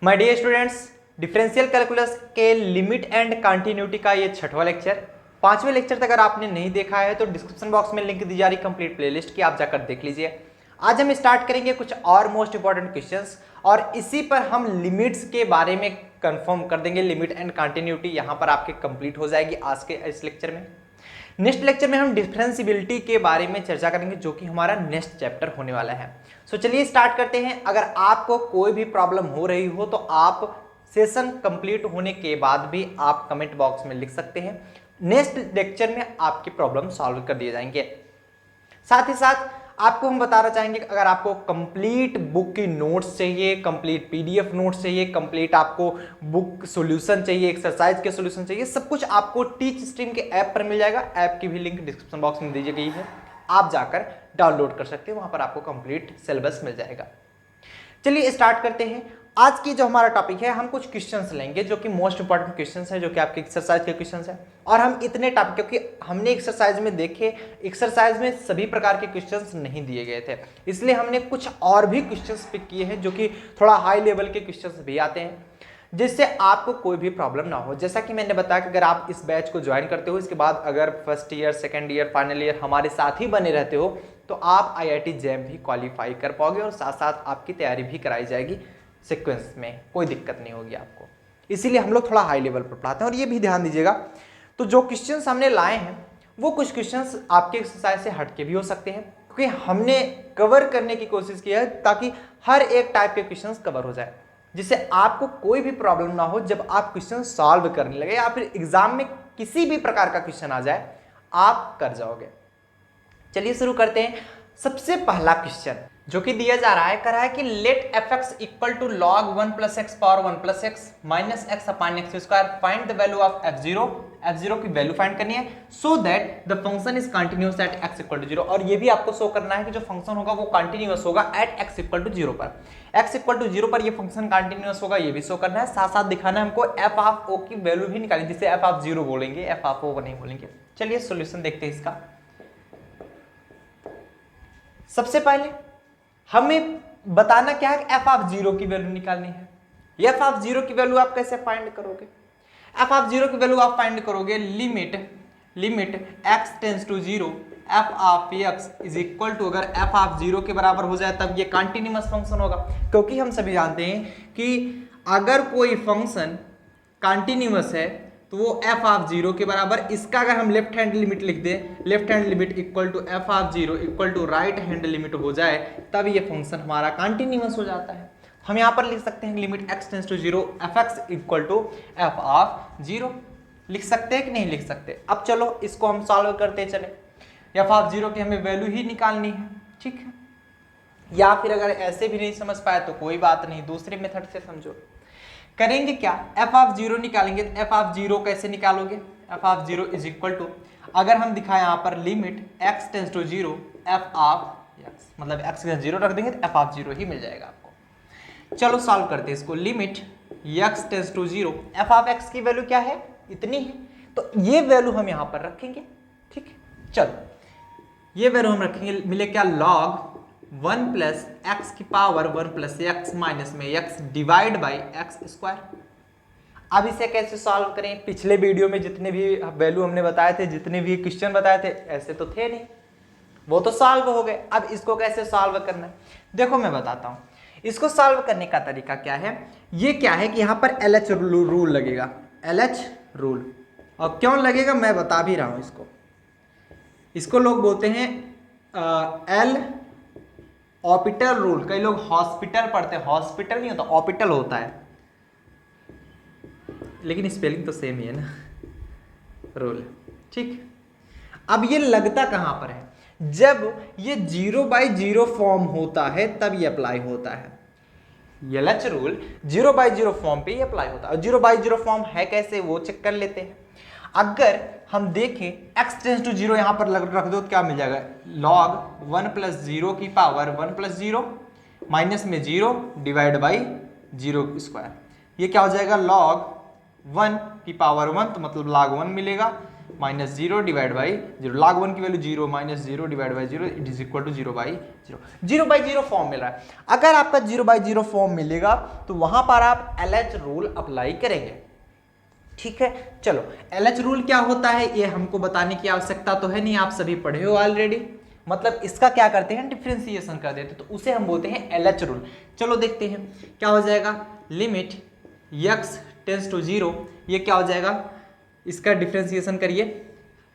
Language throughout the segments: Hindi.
My dear students, differential calculus के लिमिट एंड कंटिन्यूटी का ये छठवां लेक्चर, पांचवें लेक्चर तक अगर आपने नहीं देखा है तो डिस्क्रिप्शन बॉक्स में लिंक दी जा रही कंप्लीट प्लेलिस्ट की, आप जाकर देख लीजिए। आज हम स्टार्ट करेंगे कुछ और मोस्ट इंपॉर्टेंट क्वेश्चंस और इसी पर हम लिमिट्स के बारे में कंफर्म कर देंगे। लिमिट एंड कंटिन्यूटी यहाँ पर आपके कंप्लीट हो जाएगी आज के इस लेक्चर में। नेक्स्ट लेक्चर में हम डिफरेंशिएबिलिटी के बारे में चर्चा करेंगे जो कि हमारा नेक्स्ट चैप्टर होने वाला है। सो चलिए स्टार्ट करते हैं। अगर आपको कोई भी प्रॉब्लम हो रही हो तो आप सेशन कंप्लीट होने के बाद भी आप कमेंट बॉक्स में लिख सकते हैं। नेक्स्ट लेक्चर में आपकी प्रॉब्लम सॉल्व कर दिए जाएंगे। साथ ही साथ आपको हम बताना चाहेंगे अगर आपको कंप्लीट बुक की नोट्स चाहिए, कंप्लीट पीडीएफ नोट्स चाहिए, कंप्लीट आपको बुक सॉल्यूशन चाहिए, एक्सरसाइज के सॉल्यूशन चाहिए, सब कुछ आपको टीच स्ट्रीम के ऐप पर मिल जाएगा। ऐप की भी लिंक डिस्क्रिप्शन बॉक्स में दी गई है, आप जाकर डाउनलोड कर सकते हैं, वहां पर आपको कंप्लीट सिलेबस मिल जाएगा। चलिए स्टार्ट करते हैं। आज की जो हमारा टॉपिक है, हम कुछ क्वेश्चंस लेंगे जो कि मोस्ट इंपॉर्टेंट क्वेश्चंस है, जो कि आपके एक्सरसाइज के क्वेश्चंस है। और हम इतने टॉपिक, क्योंकि हमने एक्सरसाइज में देखे, एक्सरसाइज में सभी प्रकार के क्वेश्चंस नहीं दिए गए थे, इसलिए हमने कुछ और भी क्वेश्चंस पिक किए हैं जो कि थोड़ा हाई लेवल के क्वेश्चंस भी आते हैं, जिससे आपको कोई भी प्रॉब्लम ना हो। जैसा कि मैंने बताया कि अगर आप इस बैच को ज्वाइन करते हो, इसके बाद अगर first year, second year, final year हमारे साथ ही बने रहते हो, तो आप IIT जैम भी क्वालिफाई कर पाओगे और साथ साथ आपकी तैयारी भी कराई जाएगी सीक्वेंस में, कोई दिक्कत नहीं होगी आपको। इसीलिए हम लोग थोड़ा हाई लेवल पर पढ़ाते हैं। और ये भी ध्यान दीजिएगा, तो जो क्वेश्चंस हमने लाए हैं वो कुछ क्वेश्चंस आपके एक्सरसाइज से हटके भी हो सकते हैं, क्योंकि हमने कवर करने की कोशिश की है ताकि हर एक टाइप के क्वेश्चंस कवर हो जाए, जिससे आपको कोई भी प्रॉब्लम ना हो जब आप क्वेश्चन सॉल्व करने लगे या फिर एग्जाम में किसी भी प्रकार का क्वेश्चन आ जाए, आप कर जाओगे। चलिए शुरू करते हैं। सबसे पहला क्वेश्चन जो कि दिया जा रहा है, कह रहा है कि let fx equal to log 1 plus X power 1 plus X minus X upon X square, find the value of f0 की वैल्यू फाइंड करनी है so that the function is continuous at x equal to 0। और ये भी आपको शो करना है कि जो फंक्शन होगा वो कंटिन्यूअस होगा एट x इक्वल टू 0 पर। x इक्वल टू 0 पर ये फंक्शन कंटिन्यूअस होगा, ये भी शो करना है। साथ साथ दिखाना है हमको f ऑफ o की वैल्यू भी निकालनी, जिसे f ऑफ 0 बोलेंगे, f ऑफ o नहीं बोलेंगे। चलिए सॉल्यूशन देखते हैं इसका। सबसे पहले हमें बताना क्या है कि f ऑफ 0 की वैल्यू निकालनी है। f ऑफ 0 की वैल्यू आप कैसे फाइंड करोगे? f ऑफ 0 की वैल्यू आप फाइंड करोगे limit x tends to 0 f of x is equal to, अगर f ऑफ 0 के बराबर हो जाए तब ये कंटिन्यूअस फंक्शन होगा, क्योंकि हम सभी जानते हैं कि अगर कोई फंक्शन कंटिन्यूअस है तो वो f ऑफ 0 के बराबर, इसका अगर हम लेफ्ट हैंड लिमिट लिख दें, left hand limit equal to f of 0 equal to right hand limit हो जाए, तब ये फंक्शन हमारा कंटिन्यूअस हो जाता है। हम यहाँ पर लिख सकते हैं limit x tends to 0 fx equal to f of 0, लिख सकते हैं कि नहीं लिख सकते? अब चलो इसको हम सॉल्व करते चले। f ऑफ 0 की हमें वैल्यू ही निकालनी है, ठीक है। या फिर अगर ऐसे भी नहीं समझ पाए तो कोई बात नहीं, दूसरे मेथड से समझो। करेंगे क्या, f ऑफ 0 निकालेंगे। तो f ऑफ 0 कैसे निकालोगे? f of 0 is equal to, अगर हम दिखाएं यहाँ पर limit x tends to 0 f of x, मतलब x का 0 रख देंगे तो f ऑफ 0 ही मिल जाएगा आपको। चलो सॉल्व करते हैं इसको। Limit x tends to 0 f of x की वैल्यू क्या है? इतनी है, तो ये वैल्यू हम यहाँ पर रखेंगे, ठीक है। चलो ये वैल्यू हम रखेंगे, मिले क्या, log 1 प्लस एक्स की पावर 1 प्लस एक्स माइनस में x divide by x square. अब इसे कैसे सॉल्व करें? पिछले वीडियो में जितने भी वैल्यू हमने बताए थे, जितने भी क्वेश्चन बताए थे, ऐसे तो थे नहीं, वो तो सॉल्व हो गए। अब इसको कैसे सॉल्व करना है, देखो मैं बताता हूं। इसको सॉल्व करने का तरीका क्या है, ये क्या है कि यहां पर LH रूल लगेगा, LH रूल। और क्यों लगेगा मैं बता भी रहा हूं इसको लोग बोलते हैं एल ऑपिटल रूल। कई लोग हॉस्पिटल पढ़ते हैं, हॉस्पिटल नहीं होता, ऑपिटल होता है, लेकिन स्पेलिंग तो सेम ही है ना, रूल, ठीक। अब ये लगता कहां पर है, जब ये 0/0 फॉर्म होता है तब ये अप्लाई होता है। LH रूल 0/0 फॉर्म पे ये अप्लाई होता है। 0/0 फॉर्म है कैसे, वो चेक कर लेते हैं। अगर हम देखें x टेंड्स टू 0 यहां पर रख दो तो क्या मिल जाएगा, log 1 प्लस 0 की पावर 1 प्लस 0 माइनस में 0 डिवाइड बाई 0 स्क्वायर। ये क्या हो जाएगा, log 1 की पावर 1, तो मतलब log 1 मिलेगा, minus zero divide by zero, log 1 की value zero minus zero divide by zero, it is equal to zero by zero. Zero by zero form मिल रहा है। अगर आपका जीरो बाई जीरो फॉर्म मिलेगा तो वहां पर आप LH रूल अप्लाई करेंगे। ठीक है, चलो LH रूल क्या होता है ये हमको बताने की आवश्यकता तो है नहीं, आप सभी पढ़े हो ऑलरेडी। मतलब इसका क्या करते हैं, डिफरेंशिएशन कर देते हैं, तो उसे हम बोलते हैं LH रूल। चलो देखते हैं क्या हो जाएगा, limit x tends to zero, ये क्या हो जाएगा, इसका डिफरेंशिएशन करिए,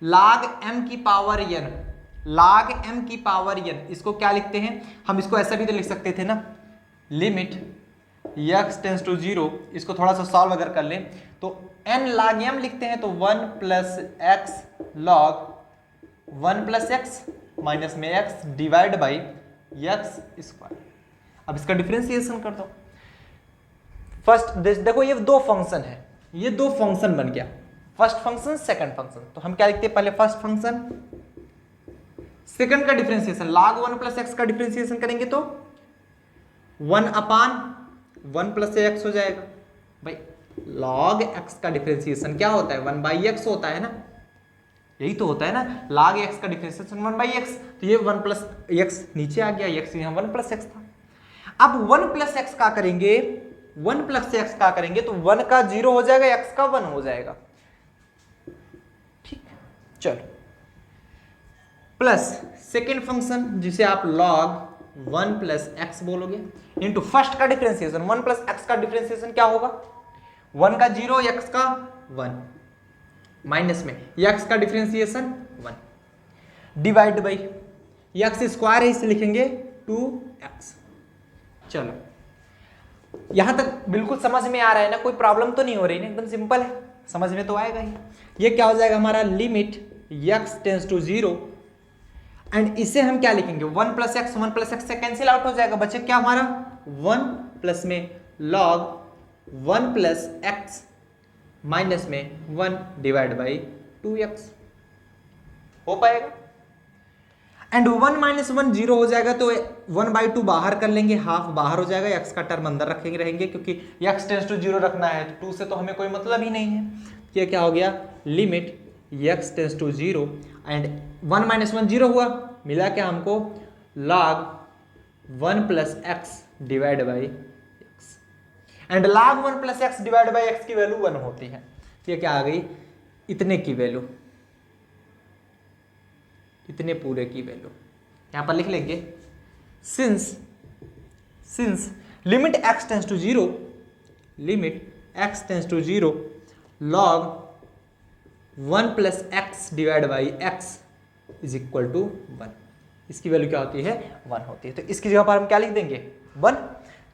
log m की पावर n, log m की पावर n, इसको क्या लिखते हैं हम, इसको ऐसा भी तो लिख सकते थे ना, limit x tends to zero, इसको थोड़ा सा सॉल्व अगर कर लें तो n log m लिखते हैं तो 1 plus x log 1 plus X minus में x divide by x square. अब इसका डिफरेंशिएशन कर दो। फर्स्ट देखो ये दो फंक्शन है, ये दो फंक्शन बन गया, फर्स्ट फंक्शन सेकंड फंक्शन, तो हम क्या लिखते हैं पहले फर्स्ट फंक्शन, सेकंड का डिफरेंशिएशन, log 1 प्लस एक्स का डिफरेंशिएशन करेंगे तो 1 अपान 1 प्लस एक्स हो जाएगा। भाई log x का डिफरेंशिएशन क्या होता है, 1 बाई एक्स होता है ना, यही तो होता है ना, log x का डिफरेंशिएशन 1 बाई एक्स, तो ये 1 प्लस एक्स नीचे आ गया, x यहाँ 1 प्लस एक्स था। अब 1 प्लस एक्स का करेंगे, 1 प्लस एक्स का करेंगे तो 1 का 0 हो जाएगा, x का 1 हो जाएगा। ठीक, चलो प्लस सेकेंड फंक्शन जिसे आप log 1 प्लस एक्स बोलोगे इंटू फर्स्ट का डिफरेंशिएशन, 1 प्लस एक्स का डिफरेंशिएशन क्या होगा, 1 का 0 x का 1 माइनस में x का differentiation 1 divide by x square है, इसे लिखेंगे 2x। चलो यहां तक बिल्कुल समझ में आ रहा है ना, कोई प्रॉब्लम तो नहीं हो रही ना, एकदम सिंपल है, समझ में तो आएगा ही। ये क्या हो जाएगा हमारा, limit x tends to zero, and इसे हम क्या लिखेंगे, 1 प्लस एक्स, 1 प्लस एक्स से कैंसिल आउट हो जाएगा, बचे क्या हमारा 1 प्लस में log 1 प्लस एक्स माइनस में 1 डिवाइड बाई 2x हो पाएगा। एंड 1 माइनस 1 जीरो हो जाएगा, तो 1 बाई 2 बाहर कर लेंगे, हाफ बाहर हो जाएगा, x का टर्म अंदर रखेंगे रहेंगे, क्योंकि x टेंस टू जीरो रखना है, तो 2 से तो हमें कोई मतलब ही नहीं है। ये क्या हो गया, limit x tends to zero, and 1 minus 1 zero हुआ, मिला क्या हमको log 1 plus x divide by X, and log 1 plus x divide by X की वैल्यू 1 होती है। ये क्या आ गई, इतने की वैल्यू, इतने पूरे की वैल्यू यहां पर लिख लेंगे, since limit x tends to zero, limit x tends to zero log 1 plus x divide by X is equal to 1, इसकी वैल्यू क्या होती है 1 होती है। तो इसकी जगह पर हम क्या लिख देंगे 1,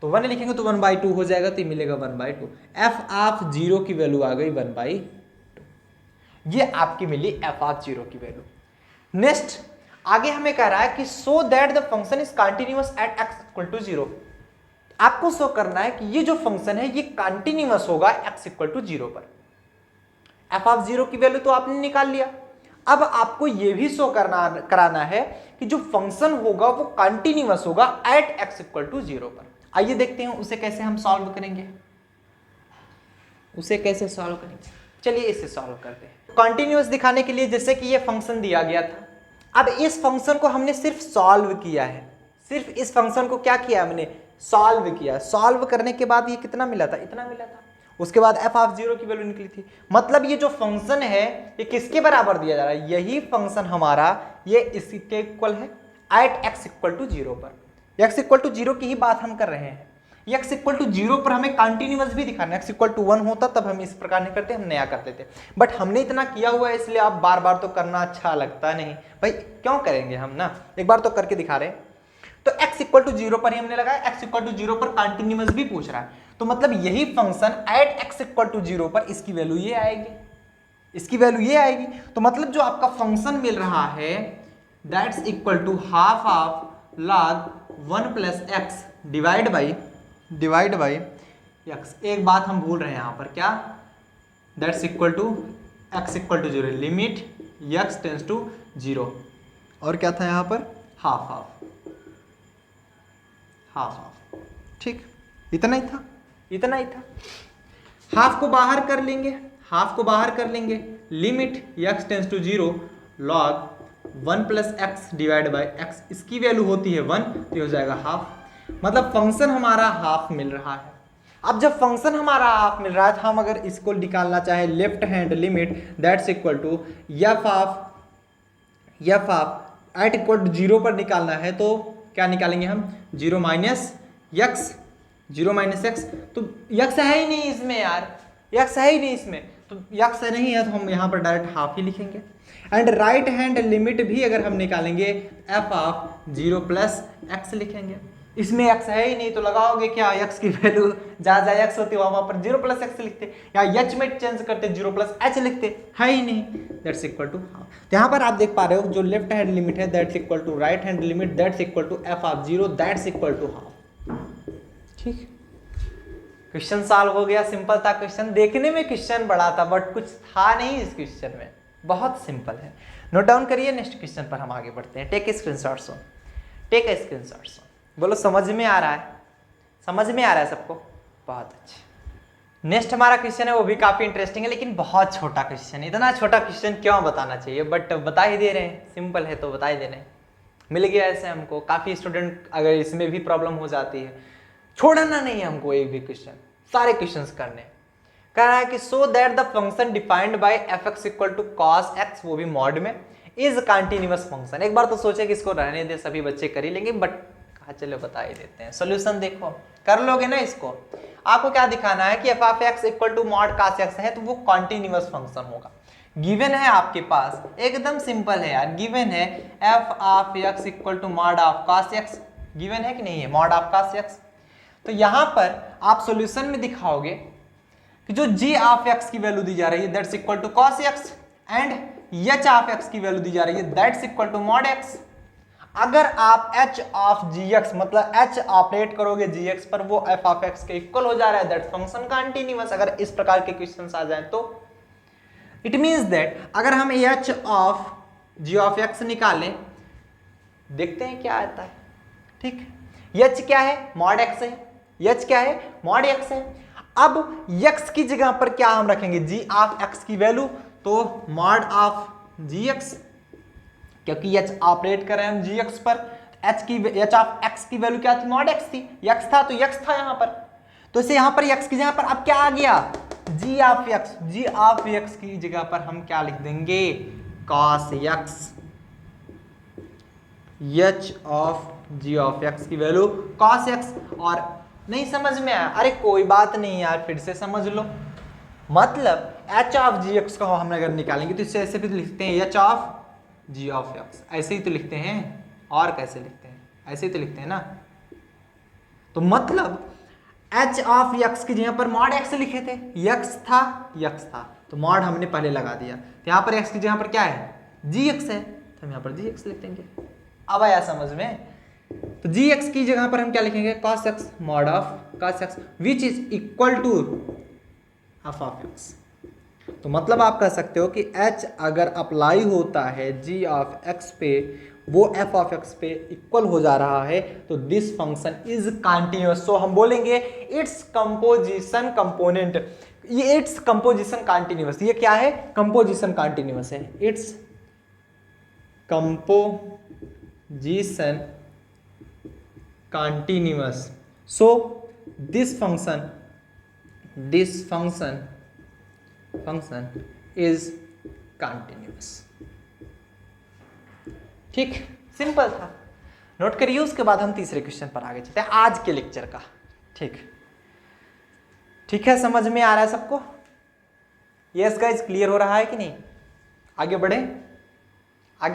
तो 1 लिखेंगे तो 1 बाई 2 हो जाएगा, तो ये मिलेगा 1 बाई 2। एफ ऑफ जीरो की वैल्यू आ गई 1 बाई 2, ये आपकी मिली एफ ऑफ जीरो की वैल्यू। नेक्स्ट आगे हमें कह रहा है कि so that the function is continuous at x equal to zero, आपको शो करना है कि ये जो फंक्शन है ये कंटिन्यूअस होगा x इक्वल टू जीरो पर। एफ ऑफ जीरो की वैल्यू तो आपने निकाल लिया, अब आपको ये भी शो कराना है कि जो फंक्शन होगा वो कंटिन्यूअस होगा at x equal to zero पर। आइए देखते हैं उसे कैसे हम सॉल्व करेंगे, उसे कैसे सॉल्व करेंगे, चलिए इसे सॉल्व करते हैं। कंटिन्यूअस दिखाने के लिए जैसे कि ये फंक्शन दिया गया था, अब इस फंक्शन को हमने सिर्फ सॉल्व किया है, सिर्फ इस फंक्शन को क्या किया हमने, सॉल्व किया। सॉल्व करने के बाद ये कितना मिला था, इतना मिला था, उसके बाद एफ ऑफ जीरो की वैल्यू निकली थी। मतलब ये जो फंक्शन है ये किसके बराबर दिया जा रहा है, यही फंक्शन हमारा ये इसके इक्वल है at x equal to zero पर। एक्स इक्वल टू जीरो की ही बात हम कर रहे हैं, एक्स इक्वल टू जीरो पर हमें कंटिन्यूअस भी दिखाना है। एक्स इक्वल टू 1 होता तब हम इस प्रकार नहीं करते, हम नया करते थे, बट हमने इतना किया हुआ है इसलिए आप बार बार तो करना अच्छा लगता नहीं भाई, क्यों करेंगे हम ना, एक बार तो करके दिखा रहे हैं। तो x इक्वल टू जीरो पर ही हमने लगाया, x इक्वल टू जीरो पर कंटिन्यूअस भी पूछ रहा है, तो मतलब यही function at x equal to zero पर इसकी वैल्यू ये आएगी, इसकी वैल्यू ये आएगी। तो मतलब जो आपका फंक्शन मिल रहा है that's equal to half of log 1 plus x divide by x. एक बात हम भूल रहे हैं यहाँ पर, क्या, that's equal to x equal to zero, limit x tends to zero, और क्या था यहाँ पर हाफ हाफ, ठीक, इतना ही था, हाफ को बाहर कर लेंगे, हाफ को बाहर कर लेंगे limit x tends to 0 log 1 plus x divide by x, इसकी वैल्यू होती है 1, तो ये हो जाएगा हाफ। मतलब फंक्शन हमारा हाफ मिल रहा है। अब जब फंक्शन हमारा हाफ मिल रहा है तो हम अगर इसको निकालना चाहे left hand limit that's equal to f of at equal to 0 पर निकालना है तो क्या निकालेंगे हम, 0 माइनस एक्स, 0 माइनस एक्स, तो यक्स है ही नहीं इसमें यार, यक्स है ही नहीं इसमें, तो यक्स नहीं है तो हम यहाँ पर डायरेक्ट हाफ ही लिखेंगे। एंड राइट हैंड लिमिट भी अगर हम निकालेंगे एफ ऑफ 0 प्लस एक्स लिखेंगे। इसमें एक्स है ही नहीं तो लगाओगे क्या, एक्स की वैल्यू जहाँ जहाँ एक्स होती है वहाँ पर 0 प्लस एक्स लिखते, या एच में चेंज करते 0 प्लस एच लिखते, है ही नहीं, दैट्स इक्वल टू हाफ। तो यहाँ पर आप देख पा रहे हो जो लेफ्ट हैंड लिमिट है that's equal to right hand limit that's equal to f of 0 that's equal to half. ठीक, क्वेश्चन सॉल्व हो गया। सिंपल था क्वेश्चन, देखने में क्वेश्चन बड़ा था बट कुछ था नहीं इस क्वेश्चन में, बहुत सिंपल है। नोट डाउन करिए, नेक्स्ट क्वेश्चन पर हम आगे बढ़ते हैं। Take a screenshot, take a screenshot. बोलो समझ में आ रहा है, समझ में आ रहा है सबको, बहुत अच्छा। नेक्स्ट हमारा क्वेश्चन है वो भी काफी इंटरेस्टिंग है लेकिन बहुत छोटा क्वेश्चन। इतना छोटा क्वेश्चन क्यों बताना चाहिए, बट बता ही दे रहे हैं, सिंपल है तो बता ही दे रहे हैं। मिल गया ऐसे हमको, काफी स्टूडेंट अगर इसमें भी प्रॉब्लम हो जाती है, छोड़ना नहीं है हमको एक भी क्वेश्चन, सारे क्वेश्चंस करने। कह रहा है कि so that the function defined by f x equal to cos x, वो भी मॉड में, इज कंटिन्यूअस फंक्शन। एक बार तो सोचे कि इसको रहने दे, सभी बच्चे कर ही लेंगे, बट कहा चलो बता ही देते हैं। सोल्यूशन देखो, कर लोगे ना इसको। आपको क्या दिखाना है कि f of x equal to mod cos x है तो वो कंटिन्यूअस फंक्शन होगा। गिवन है आपके पास, एकदम सिंपल है यार, गिवन है f of x equal to mod of cos x, given है कि नहीं है, मॉड ऑफ कॉस एक्स। तो यहां पर आप सॉल्यूशन में दिखाओगे कि जो g ऑफ x की वैल्यू दी जा रही है that's equal to cos x and h of x की वैल्यू दी जा रही है that's equal to mod x। अगर आप h ऑफ gx मतलब h ऑपरेट करोगे gx पर, वो f ऑफ x के इक्वल हो जा रहा है, दैट फंक्शन कंटीन्यूअस। अगर इस प्रकार के क्वेश्चंस आ जाएं तो इट मींस दैट अगर हम h of g of x निकालें, देखते हैं क्या आता है। ठीक, h क्या है, mod x है, h क्या है, mod x है। अब x की जगह पर क्या हम रखेंगे, g ऑफ x की वैल्यू, तो mod ऑफ gx, क्योंकि h ऑपरेट कर रहे हैं हम gx पर, h ऑफ x की वैल्यू क्या थी, mod x थी, x था तो x था यहां पर, तो इसे यहां पर x की जगह पर अब क्या आ गया, g ऑफ x की जगह पर हम क्या लिख देंगे, cos x, h of g of x की वैल्यू cos x। और नहीं समझ में आया, अरे कोई बात नहीं यार, फिर से समझ लो। मतलब h ऑफ gx को हम अगर निकालेंगे तो इससे ऐसे भी तो लिखते हैं h of g of x, ऐसे ही तो लिखते हैं, और कैसे लिखते हैं, ऐसे ही तो लिखते हैं ना। तो मतलब h ऑफ x की जगह पर mod x लिखे थे, x था तो mod हमने पहले लगा दिया, तो यहाँ पर x की जगह पर क्या है, gx है, तो हम यहाँ पर gx लिख देंगे। अब आया समझ में, तो gx की जगह पर हम क्या लिखेंगे, cos x mod of cos x which is equal to f of x। तो मतलब आप कह सकते हो कि h अगर अप्लाई होता है g ऑफ x पे, वो f ऑफ x पे इक्वल हो जा रहा है, तो दिस फंक्शन इज कंटिन्यूअस। सो हम बोलेंगे इट्स कंपोजिशन कंपोनेंट, ये इट्स कंपोजिशन कंटिन्यूअस, ये क्या है, कंपोजिशन कंटिन्यूअस है, its composition continuous. So this function is continuous. ठीक, सिंपल था, नोट करिए। उसके बाद हम तीसरे क्वेश्चन पर आगे चलते हैं आज के लेक्चर का। ठीक है, समझ में आ रहा है सबको, यस गाइस, क्लियर हो रहा है कि नहीं, आगे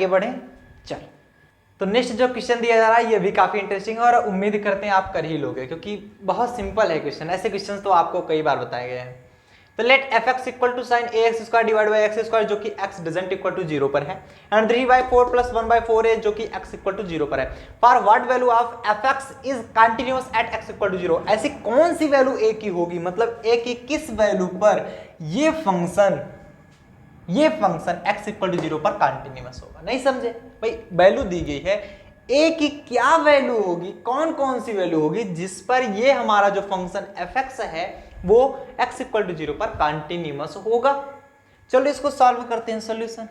बढ़े, चल। तो नेक्स्ट जो क्वेश्चन दिया जा रहा है ये भी काफी इंटरेस्टिंग है और उम्मीद करते हैं आप कर ही लोगे, क्योंकि बहुत सिंपल है क्वेश्चन। ऐसे क्वेश्चन तो आपको कई बार बताए गए हैं। तो let f x equal to sine a x square divide by x square, जो कि एक्स डजंट इक्वल टू 0 पर है, एंड 3/4 प्लस 1/4 है, जो कि एक्स इक्वल टू 0 पर है। For what value of f x is continuous at x equal to 0। ऐसी कौन सी वैल्यू ए की होगी, मतलब ए की किस वैल्यू पर ये फंक्शन x इक्वल टू 0 पर कंटिन्यूअस होगा। नहीं समझे भाई, वैल्यू दी गई है, a की क्या वैल्यू होगी, कौन सी वैल्यू होगी जिस पर ये हमारा जो फंक्शन fx है वो x इक्वल टू 0 पर कंटिन्यूअस होगा। चलो इसको सॉल्व करते हैं सॉल्यूशन।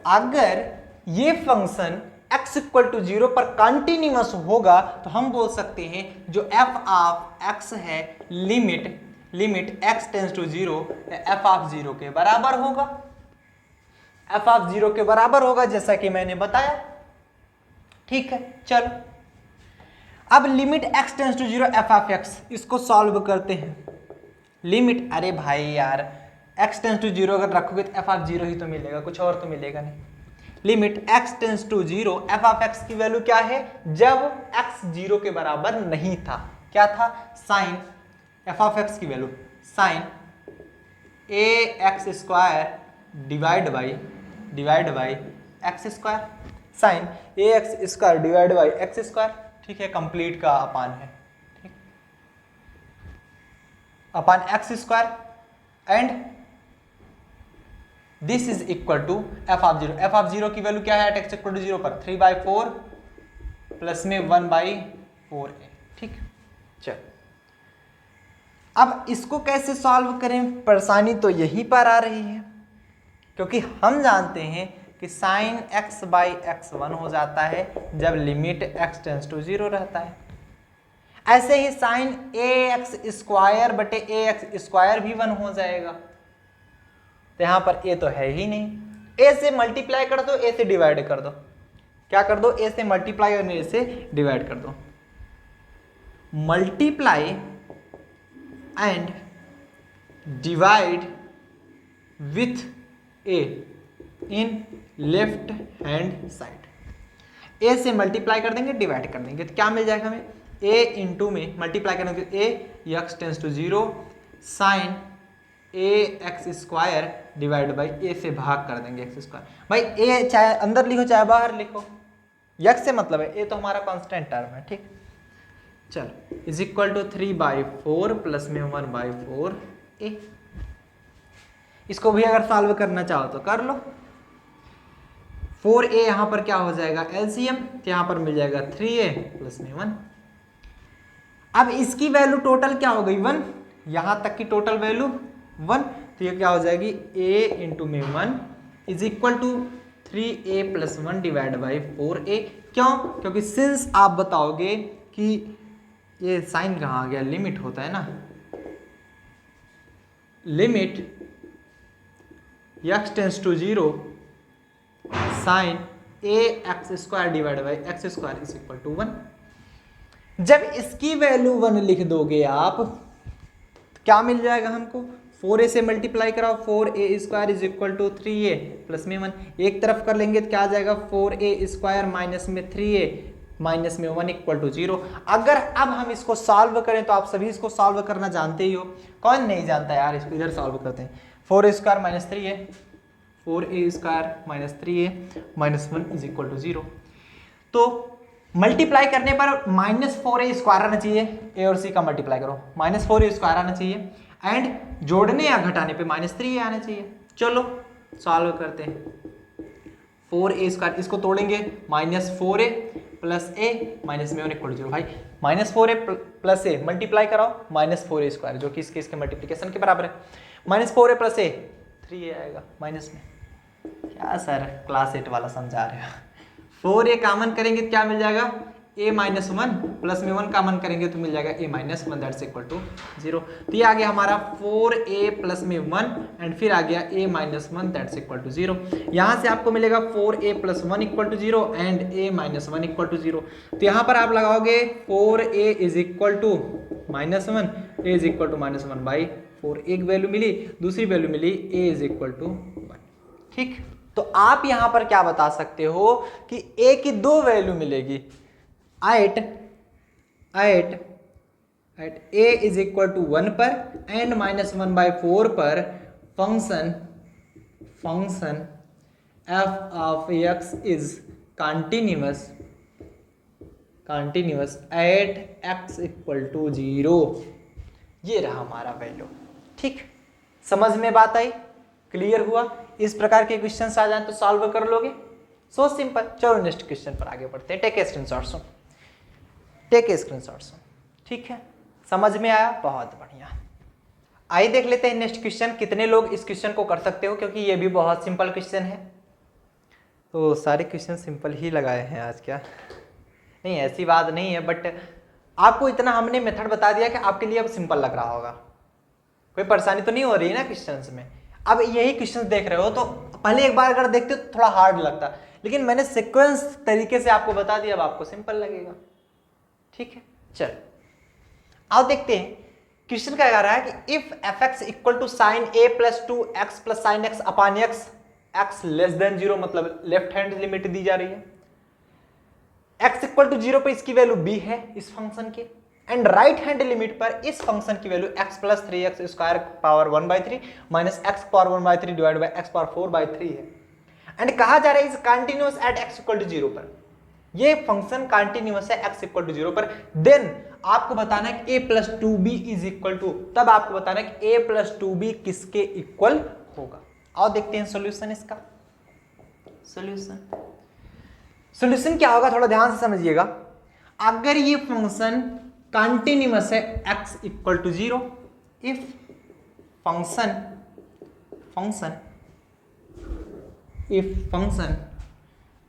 अगर ये फंक्शन x इक्वल टू 0 पर कंटिन्यूअस होगा तो हम बोल सकते हैं जो f ऑफ x है limit x tends to 0 f of 0 के बराबर होगा, f ऑफ 0 के बराबर होगा जैसा कि मैंने बताया। ठीक है, चलो अब limit x tends to 0 f of x, इसको सॉल्व करते हैं। लिमिट, अरे भाई यार x टेंस टू 0 अगर रखोगे तो f ऑफ 0 ही तो मिलेगा, कुछ और तो मिलेगा नहीं। Limit x tends to 0 f of x की वैल्यू क्या है जब x 0 के बराबर नहीं था, क्या था, साइन f ऑफ x की value sine ax square divide by x square, sine ax square divide by x square. ठीक है, कंप्लीट का अपान है, ठीक, upon x square and this is equal to f of 0। f of 0 की वैल्यू क्या है एट x इक्वल टू 0 पर 3/4 प्लस में 1/4a। ठीक, चल अब इसको कैसे सॉल्व करें, परेशानी तो यहीं पर आ रही है क्योंकि हम जानते हैं कि साइन x बाई एक्स 1 हो जाता है जब लिमिट x टेंस टू 0 रहता है। ऐसे ही साइन ax स्क्वायर बटे ax स्क्वायर भी 1 हो जाएगा। तो यहां पर a तो है ही नहीं, a से मल्टीप्लाई कर दो, a से डिवाइड कर दो, क्या कर दो, a से मल्टीप्लाई और a से डिवाइड कर दो, multiply and divide with a in left hand side. a से मल्टीप्लाई कर देंगे, डिवाइड कर देंगे तो क्या मिल जाएगा हमें, a इंटू में मल्टीप्लाई करेंगे a x tends to 0 sine ax square divide by a से भाग कर देंगे x स्क्वायर। भाई a चाहे अंदर लिखो चाहे बाहर लिखो, x से मतलब है, a तो हमारा कांस्टेंट टर्म है। ठीक, चलो इज इक्वल टू 3/4 प्लस में 1/4a। इसको भी अगर सॉल्व करना चाहो तो कर लो। 4a यहां पर क्या हो जाएगा एलसीएम, तो यहां पर मिल जाएगा 3a प्लस में 1। अब इसकी वैल्यू टोटल क्या हो गई 1, यहां तक की टोटल वैल्यू 1, तो ये क्या हो जाएगी a इंटू में 1 is equal to 3a plus 1 divide by 4a। क्यों, क्योंकि सिंस आप बताओगे कि ये साइन कहाँ आ गया, लिमिट होता है ना, limit x tends to 0 sine ax square divide by x square is equal to 1। जब इसकी वैल्यू 1 लिख दोगे आप तो क्या मिल जाएगा हमको, 4a से मल्टीप्लाई कराओ, 4a square is equal to 3a plus में 1, एक तरफ कर लेंगे तो क्या आ जाएगा 4a स्क्वायर माइनस में 3a माइनस में 1 इक्वल टू 0। अगर अब हम इसको सॉल्व करें तो आप सभी इसको सॉल्व करना जानते ही हो, कौन नहीं जानता यार, इसको इधर सॉल्व करते हैं। 4a square minus 3a, 4a square minus 3a minus 1 is equal to 0। तो मल्टीप्लाई करने पर -4a स्क्वायर आना चाहिए, a और c का मल्टीप्लाई करो, -4a स्क्वायर आना चाहिए एंड जोड़ने या घटाने पे -3a आना चाहिए। चलो सॉल्व करते हैं। 4a स्क्वायर इसको तोड़ेंगे, -4a प्लस a माइनस में 1 इक्वल टू 0। भाई -4a प्लस a मल्टीप्लाई कराओ, -4a स्क्वायर जो कि इसके मल्टीप्लिकेशन के बराबर है, -4a प्लस a 3a आएगा माइनस में। क्या सर क्लास 8 वाला समझा रहे हो। 4a कामन करेंगे तो क्या मिल जाएगा a माइनस 1 प्लस में 1 कामन करेंगे तो मिल जाएगा a minus 1 that's equal to 0। तो ये आ गया हमारा 4a प्लस में 1 एंड फिर आ गया a minus 1 that's equal to 0। यहाँ से आपको मिलेगा 4a plus 1 equal to 0 and a minus 1 equal to 0। तो यहाँ पर आप लगाओगे 4a is equal to minus 1, a is equal to minus 1/4, एक वैल्यू मिली, दूसरी वैल्यू मिली a इज इक्वल टू 1। ठीक, तो आप यहाँ पर क्या बता सकते हो कि a की दो वैल्यू मिलेगी at a is equal to 1 पर एंड माइनस 1/4 पर function f of x is continuous at x equal to 0। ये रहा हमारा वैल्यू। ठीक, समझ में बात आई, क्लियर हुआ। इस प्रकार के क्वेश्चंस आ जाएं तो सॉल्व कर लोगे, सो सिंपल। चलो नेक्स्ट क्वेश्चन पर आगे बढ़ते हैं। टेक ए स्क्रीनशॉट सुन, ठीक है, समझ में आया, बहुत बढ़िया। आइए देख लेते हैं नेक्स्ट क्वेश्चन। कितने लोग इस क्वेश्चन को कर सकते हो, क्योंकि ये भी बहुत सिंपल क्वेश्चन है। तो सारे क्वेश्चन सिंपल ही लगाए हैं आज। क्या नहीं, ऐसी बात नहीं है, बट आपको इतना हमने मेथड बता दिया कि आपके लिए अब सिंपल लग रहा होगा। कोई परेशानी तो नहीं हो रही है ना क्वेश्चंस में। अब यही क्वेश्चंस देख रहे हो तो पहले एक बार अगर देखते हो तो थोड़ा हार्ड लगता, लेकिन मैंने सीक्वेंस तरीके से आपको बता दिया, अब आपको सिंपल लगेगा। ठीक है, चल आओ देखते हैं। क्वेश्चन क्या कह रहा है कि if f x equal to sine a plus 2x plus sine x upon x, x less than 0, मतलब लेफ्ट हैंड लिमिट दी जा रही है। x इक्वल टू 0 पर इसकी वैल्यू b है इस फंक्शन की, एंड राइट हैंड लिमिट पर इस फंक्शन की value x plus 3x square power 1/3 minus x power 1/3 divide by x power 4/3 है। एंड कहा जा रहा है is continuous at x equal to 0 पर। ये फंक्शन कंटिन्यूअस है x इक्वल टू 0 पर। देन आपको बताना है कि a plus 2b is equal to, तब आपको बताना है कि a प्लस 2b किसके इक्वल होगा। आओ देखते हैं सॉल्यूशन इसका। सॉल्यूशन क्या होगा, थोड़ा ध्यान से समझिएगा। अगर ये फंक्शन कंटिन्यूअस है x equal to 0, if function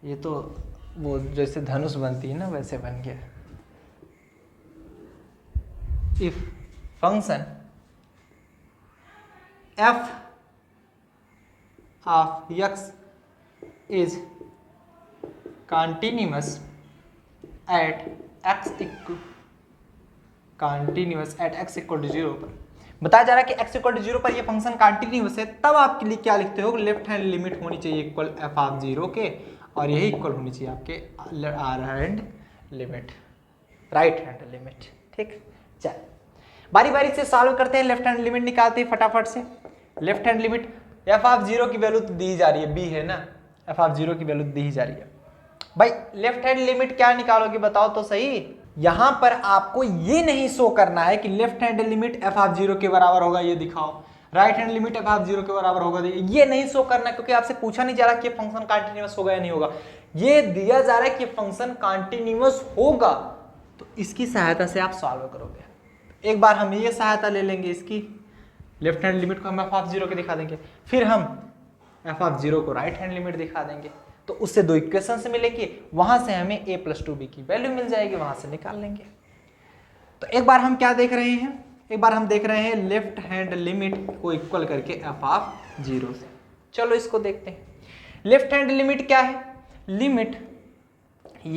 ये तो वो जैसे धनुष बनती है ना वैसे बन गया। If function f of x is continuous at x equal to 0 पर। बताया जा रहा है कि x इक्वल टू 0 पर ये फंक्शन कंटिन्यूअस है, तब आपके लिए क्या लिखते हो, लेफ्ट हैंड लिमिट होनी चाहिए इक्वल f ऑफ 0 के, और यही इक्वल होनी चाहिए आपके राइट हैंड लिमिट। ठीक, चल बारी बारी से सॉल्व करते हैं। लेफ्ट हैंड लिमिट निकालते हैं फटाफट से। Left hand limit f of 0 की वैल्यू तो दी जा रही है, b है ना, f ऑफ 0 की वैल्यू दी जा रही है। भाई लेफ्ट हैंड लिमिट क्या निकालोगे बताओ तो सही। यहां पर आपको ये नहीं शो करना है कि left hand limit f of 0 के बराबर होगा, ये दिखाओ। Right hand limit f of 0 के बराबर होगा, ये नहीं शो करना, क्योंकि आपसे पूछा नहीं जा रहा कि ये फंक्शन कंटिन्यूअस होगा या नहीं होगा। ये दिया जा रहा है कि फंक्शन कंटिन्यूअस होगा, तो इसकी सहायता से आप सॉल्व करोगे। एक बार हम ये सहायता ले लेंगे इसकी, लेफ्ट हैंड लिमिट को हम f ऑफ 0 के दिखा देंगे, फिर हम f ऑफ 0 को राइट हैंड लिमिट दिखा देंगे, तो उससे दो इक्वेशन से मिलेगी, वहां से हमें a प्लस 2b की वैल्यू मिल जाएगी, वहां से निकाल लेंगे। तो एक बार हम क्या देख रहे हैं, एक बार हम देख रहे हैं लेफ्ट हैंड लिमिट को इक्वल करके f ऑफ 0 से। चलो इसको देखते हैं। लेफ्ट हैंड लिमिट क्या है, limit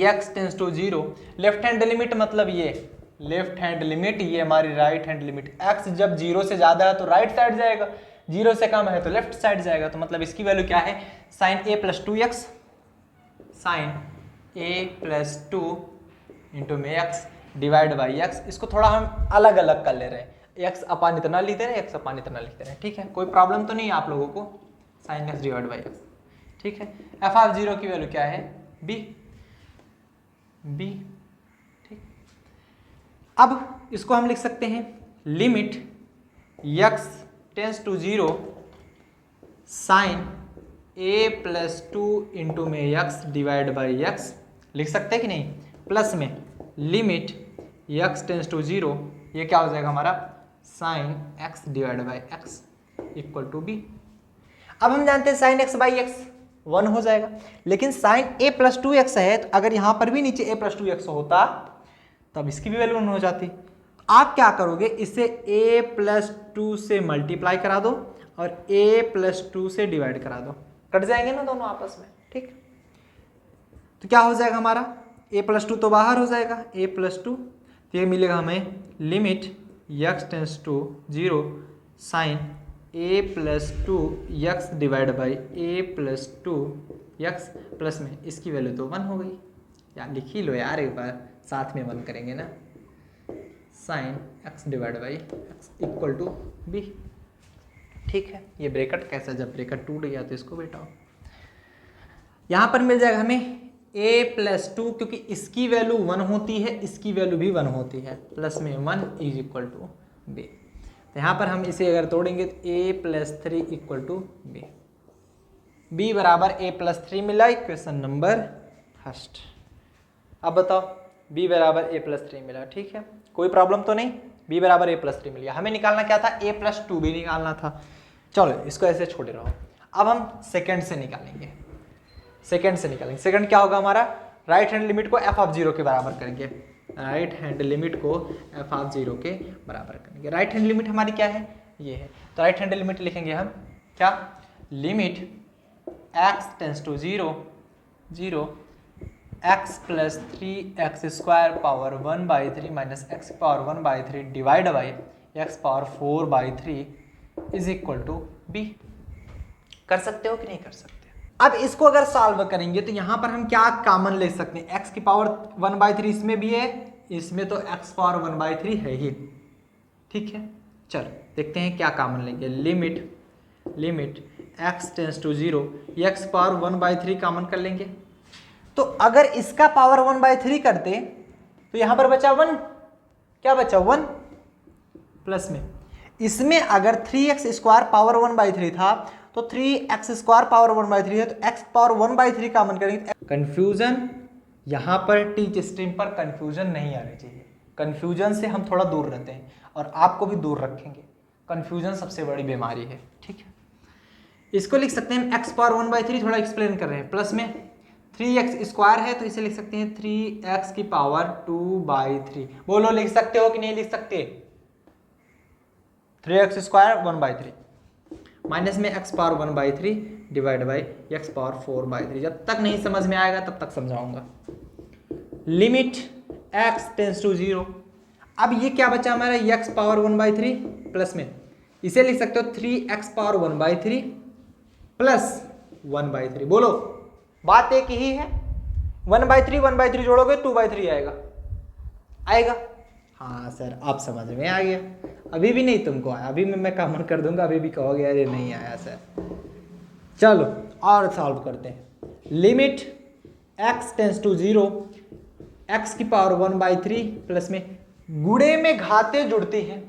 x tends to 0। Left hand limit मतलब ये लेफ्ट हैंड लिमिट, ये हमारी राइट हैंड लिमिट। x जब 0 से ज्यादा है तो राइट साइड जाएगा, 0 से कम है तो लेफ्ट साइड जाएगा। तो मतलब इसकी वैल्यू क्या है, sine a plus 2x, sine a plus 2 into में x डिवाइड बाई x। इसको थोड़ा हम अलग अलग कर ले रहे हैं, x अपान इतना लिखते रहे, x अपान इतना लिखते रहे। ठीक है, कोई प्रॉब्लम तो नहीं है आप लोगों को, sine x divide by x। ठीक है, f ऑफ 0 की वैल्यू क्या है, b। ठीक, अब इसको हम लिख सकते हैं limit x tends to 0 sine a plus 2 into में x डिवाइड बाई x। लिख सकते हैं कि नहीं, प्लस में लिमिट x टेंस टू 0, ये क्या हो जाएगा हमारा, sine x divide by x equal to b। अब हम जानते हैं साइन x बाई x 1 हो जाएगा, लेकिन साइन a प्लस 2x है, तो अगर यहाँ पर भी नीचे a प्लस 2x होता तब इसकी भी वैल्यू 1 हो जाती। आप क्या करोगे, इसे a प्लस 2 से मल्टीप्लाई करा दो और a प्लस 2 से डिवाइड करा दो, कट जाएंगे ना दोनों आपस में। ठीक, तो क्या हो जाएगा हमारा, a प्लस 2 तो बाहर हो जाएगा, a प्लस 2, तो ये मिलेगा हमें limit x tends to 0 sine a plus 2 x divide by a plus 2 x plus में इसकी वैल्यू तो 1 हो गई। यार लिख ही लो यार, एक बार साथ में 1 करेंगे ना, sine x divide by x equal to b। ठीक है, ये ब्रैकेट कैसा, जब ब्रैकेट टूट गया तो इसको बेटाओ, यहाँ पर मिल जाएगा हमें a प्लस 2, क्योंकि इसकी वैल्यू 1 होती है, इसकी वैल्यू भी 1 होती है, प्लस में 1 इज इक्वल टू b। तो यहाँ पर हम इसे अगर तोड़ेंगे तो a plus 3 equal to b बराबर a प्लस 3 मिला, इक्वेशन नंबर फर्स्ट। अब बताओ b बराबर a प्लस 3 मिला। ठीक है, कोई प्रॉब्लम तो नहीं, b बराबर a प्लस 3 मिल गया। हमें निकालना क्या था, a प्लस 2b निकालना था। चलो इसको ऐसे छोड़े रहो। अब हम सेकंड से निकालेंगे, सेकंड क्या होगा हमारा, राइट हैंड लिमिट को f ऑफ 0 के बराबर करेंगे, राइट हैंड लिमिट को f ऑफ 0 के बराबर करेंगे। राइट हैंड लिमिट हमारी क्या है, ये है। तो राइट हैंड लिमिट लिखेंगे हम क्या, limit x tends to 0 x plus 3x square power 1/3 minus x power 1/3 divide by x power 4/3 is equal to b। कर सकते हो कि नहीं कर सकते। अब इसको अगर सॉल्व करेंगे तो यहां पर हम क्या कॉमन ले सकते हैं, x की पावर 1/3 इसमें भी है, इसमें तो x पावर 1/3 है ही, ठीक है। चलो देखते हैं क्या कॉमन लेंगे। Limit x tends to 0 x power 1/3 common कर लेंगे। तो अगर इसका पावर 1/3 करते तो यहां पर बचा 1, क्या बचा 1 प्लस में, इसमें अगर 3x स्क्वायर पावर 1/3 था तो 3x स्क्वायर पावर 1/3 है, तो x पावर 1/3 कॉमन करेंगे। कंफ्यूजन यहां पर टीच स्ट्रीम पर कंफ्यूजन नहीं आनी चाहिए, कंफ्यूजन से हम थोड़ा दूर रहते हैं और आपको भी दूर रखेंगे। कंफ्यूजन सबसे बड़ी बीमारी है, ठीक है। इसको लिख सकते हैं x पावर 1/3, थोड़ा एक्सप्लेन कर रहे हैं, प्लस में 3x स्क्वायर है तो इसे लिख सकते हैं 3x की पावर 2/3। बोलो लिख सकते हो कि नहीं लिख सकते, 3x स्क्वायर 1/3 माइनस में x power 1/3 divide by x power 4/3। जब तक नहीं समझ में आएगा तब तक समझाऊंगा। लिमिट x टेंस टू 0, अब ये क्या बचा हमारा, x पावर 1/3 प्लस में इसे लिख सकते हो 3x पावर 1/3 प्लस 1/3। बोलो बात एक ही है, 1/3 जोड़ोगे 2/3 आएगा। हाँ सर आप समझ में आ गया, अभी भी नहीं तुमको आया, अभी मैं कॉमन कर दूंगा, अभी भी कहोगे अरे नहीं आया सर। चलो और सॉल्व करते हैं। Limit x tends to 0 x की पावर 1/3 प्लस में गुणे में घाते जुड़ती हैं,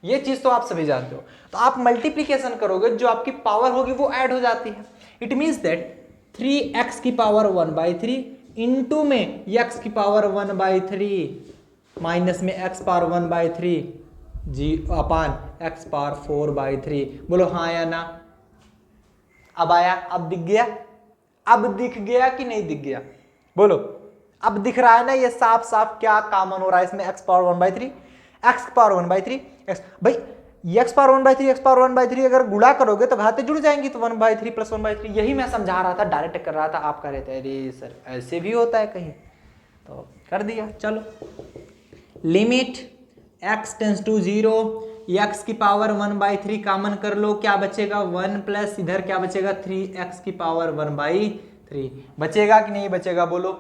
ये चीज तो आप सभी जानते हो। तो आप मल्टीप्लीकेशन करोगे, जो आपकी पावर होगी वो ऐड हो जाती है। इट मीन्स दैट 3x की पावर 1/3 इंटू में x की पावर 1/3 माइनस में x पावर 1/3 जी अपान x पावर 4/3। बोलो हाँ या ना। अब आया, अब दिख गया, अब दिख गया कि नहीं दिख गया, बोलो अब दिख रहा है ना, ये साफ साफ क्या कॉमन हो रहा है इसमें, x power 1/3 x power 1/3 x, भाई x पावर 1/3 x पावर 1/3 अगर गुणा करोगे तो घाते जुड़ जाएंगी, तो 1/3 प्लस 1/3। यही मैं समझा रहा था, डायरेक्ट कर रहा था, आप कह रहे थे अरे सर ऐसे भी होता है कहीं, तो कर दिया। चलो limit x tends to 0 x की पावर 1/3 कॉमन कर लो, क्या बचेगा 1 प्लस इधर क्या बचेगा 3x की पावर 1/3 बचेगा कि नहीं बचेगा, बोलो।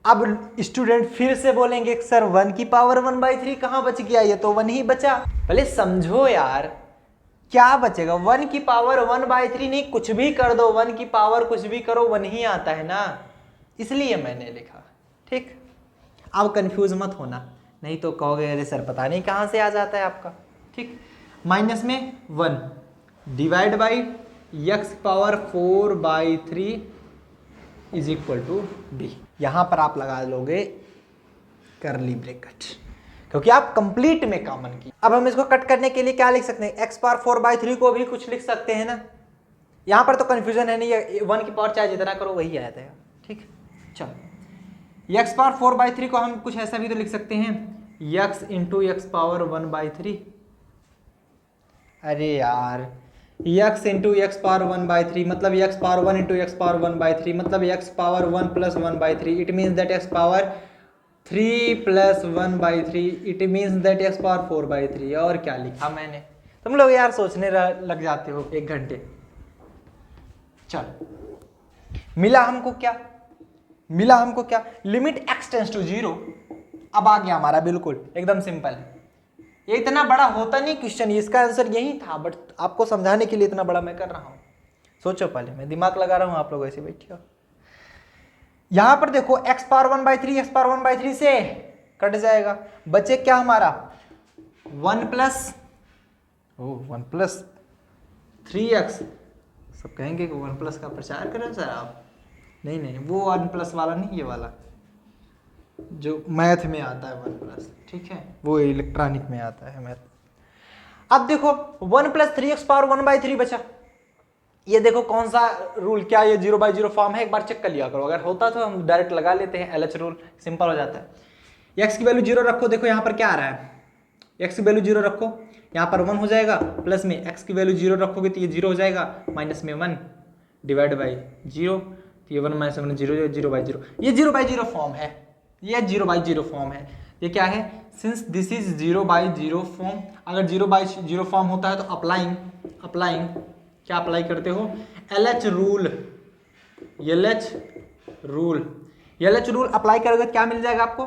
अब स्टूडेंट फिर से बोलेंगे सर 1 की पावर 1/3 कहाँ बच गया, ये तो 1 ही बचा। पहले समझो यार क्या बचेगा, 1 की पावर 1/3 नहीं, कुछ भी कर दो, 1 की पावर कुछ भी करो 1 ही आता है ना, इसलिए मैंने लिखा, ठीक। अब कंफ्यूज मत होना, नहीं तो कहोगे अरे सर पता नहीं कहाँ से आ जाता है आपका, ठीक। माइनस में 1 divide by x power 4/3 is equal to b। यहां पर आप लगा लोगे करली ब्रैकेट, क्योंकि आप कंप्लीट में कॉमन की। अब हम इसको कट करने के लिए क्या लिख सकते हैं, x पावर 4/3 को भी कुछ लिख सकते हैं ना, यहां पर तो कंफ्यूजन है नहीं, 1 की पावर चाहे जितना करो वही आ जाएगा, ठीक। चलो x पावर 4/3 को हम कुछ ऐसा भी तो लिख सकते हैं, x इंटू x पावर 1/3। अरे यार x इंटू एक्स पावर 1/3 मतलब x power 1 into x power 1/3 मतलब x power 1 plus 1/3। It means that x power 3 plus 1/3 it means that x power 4/3। और क्या लिखा मैंने, तुम लोग यार सोचने लग जाते हो 1 घंटे। चलो मिला हमको क्या, लिमिट x टेंस टू 0। अब आ गया हमारा, बिल्कुल एकदम सिंपल है, ये इतना बड़ा होता नहीं क्वेश्चन, इसका आंसर यही था, बट आपको समझाने के लिए इतना बड़ा मैं कर रहा हूं। सोचो पहले, मैं दिमाग लगा रहा हूं, आप लोग ऐसे बैठे हो। यहां पर देखो x पावर 1/3 x पावर 1/3 से कट जाएगा, बचे क्या हमारा 1 प्लस 3x। सब कहेंगे कि 1 प्लस का प्रचार करें सर आप, नहीं वो 1 प्लस वाला नहीं, ये वाला जो मैथ में आता है 1+, ठीक है, वो इलेक्ट्रॉनिक में आता है मैथ। अब देखो 1+3x⁻1/3 बचा। ये देखो कौन सा रूल, क्या ये 0/0 फॉर्म है? एक बार चेक कर लिया करो, अगर होता तो हम डायरेक्ट लगा लेते हैं LH रूल, सिंपल हो जाता है। x की वैल्यू 0 रखो, देखो यहाँ पर क्या आ रहा है, x की वैल्यू 0 रखो, यहाँ पर 1 हो जाएगा, प्लस में x की वैल्यू 0 रखोगे तो ये 0 हो जाएगा, माइनस में 1 डिवाइड बाई 0, तो ये 1 - 1 0, 0/0, ये 0/0 फॉर्म है, ये 0/0 फॉर्म है। ये क्या है? सिंस दिस इज 0/0 फॉर्म, अगर 0/0 फॉर्म होता है तो अप्लाइंग क्या अप्लाई करते हो? LH rule, LH rule apply करोगे क्या मिल जाएगा आपको?